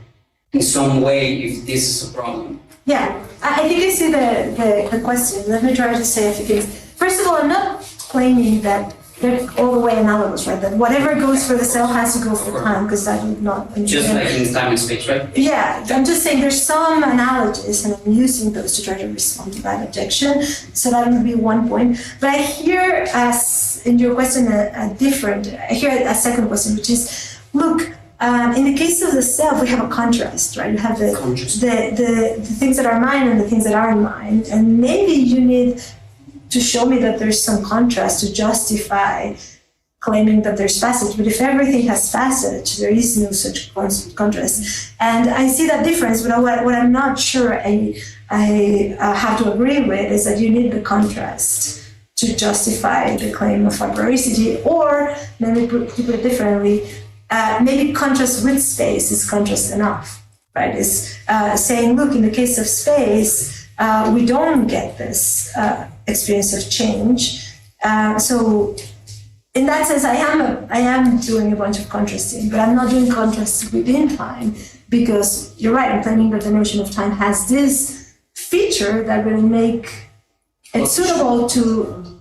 some way if this is a problem. Yeah, I think I see the question. Let me try to say a few things. First of all, I'm not claiming that they're all the way analogous, right? That whatever goes for the cell has to go for time, because that would not. Just like in time and space, right? Yeah, I'm just saying there's some analogies, and I'm using those to try to respond to that objection. So that would be one point. But I hear, as in your question, I hear a second question, which is, look, in the case of the self, we have a contrast, right? You have the things that are mine and the things that aren't mine, and maybe you need to show me that there's some contrast to justify claiming that there's passage. But if everything has passage, there is no such contrast. And I see that difference, but what I'm not sure I have to agree with is that you need the contrast to justify the claim of hypericity, or maybe put it differently, maybe contrast with space is contrast enough, right? Is saying, look, in the case of space, we don't get this experience of change. So in that sense, I am doing a bunch of contrasting, but I'm not doing contrast within time, because you're right, I'm claiming that the notion of time has this feature that will make it suitable to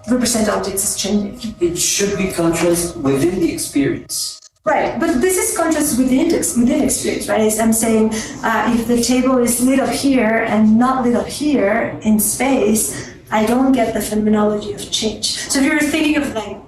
represent objects as changing. It should be contrast within the experience. Right, but this is contrast within experience, right? I'm saying if the table is lit up here and not lit up here in space, I don't get the phenomenology of change. So if you're thinking of like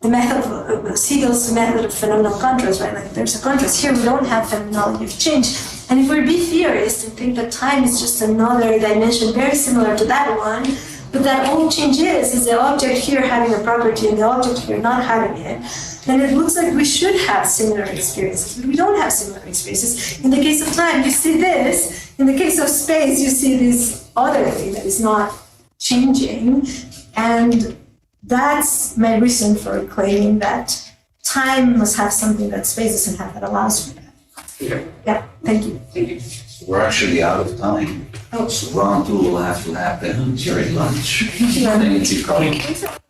the method of Siegel's method of phenomenal contrast, right? Like there's a contrast here, we don't have phenomenology of change. And if we're B theorists and think that time is just another dimension very similar to that one, but that all change is the object here having a property and the object here not having it, then it looks like we should have similar experiences, but we don't have similar experiences. In the case of time, you see this. In the case of space, you see this other thing that is not changing. And that's my reason for claiming that time must have something that space doesn't have that allows for that. Okay. Yeah, thank you. Thank you. We're actually out of time. Oh. So round two will have to happen during lunch. Thank you, Carla.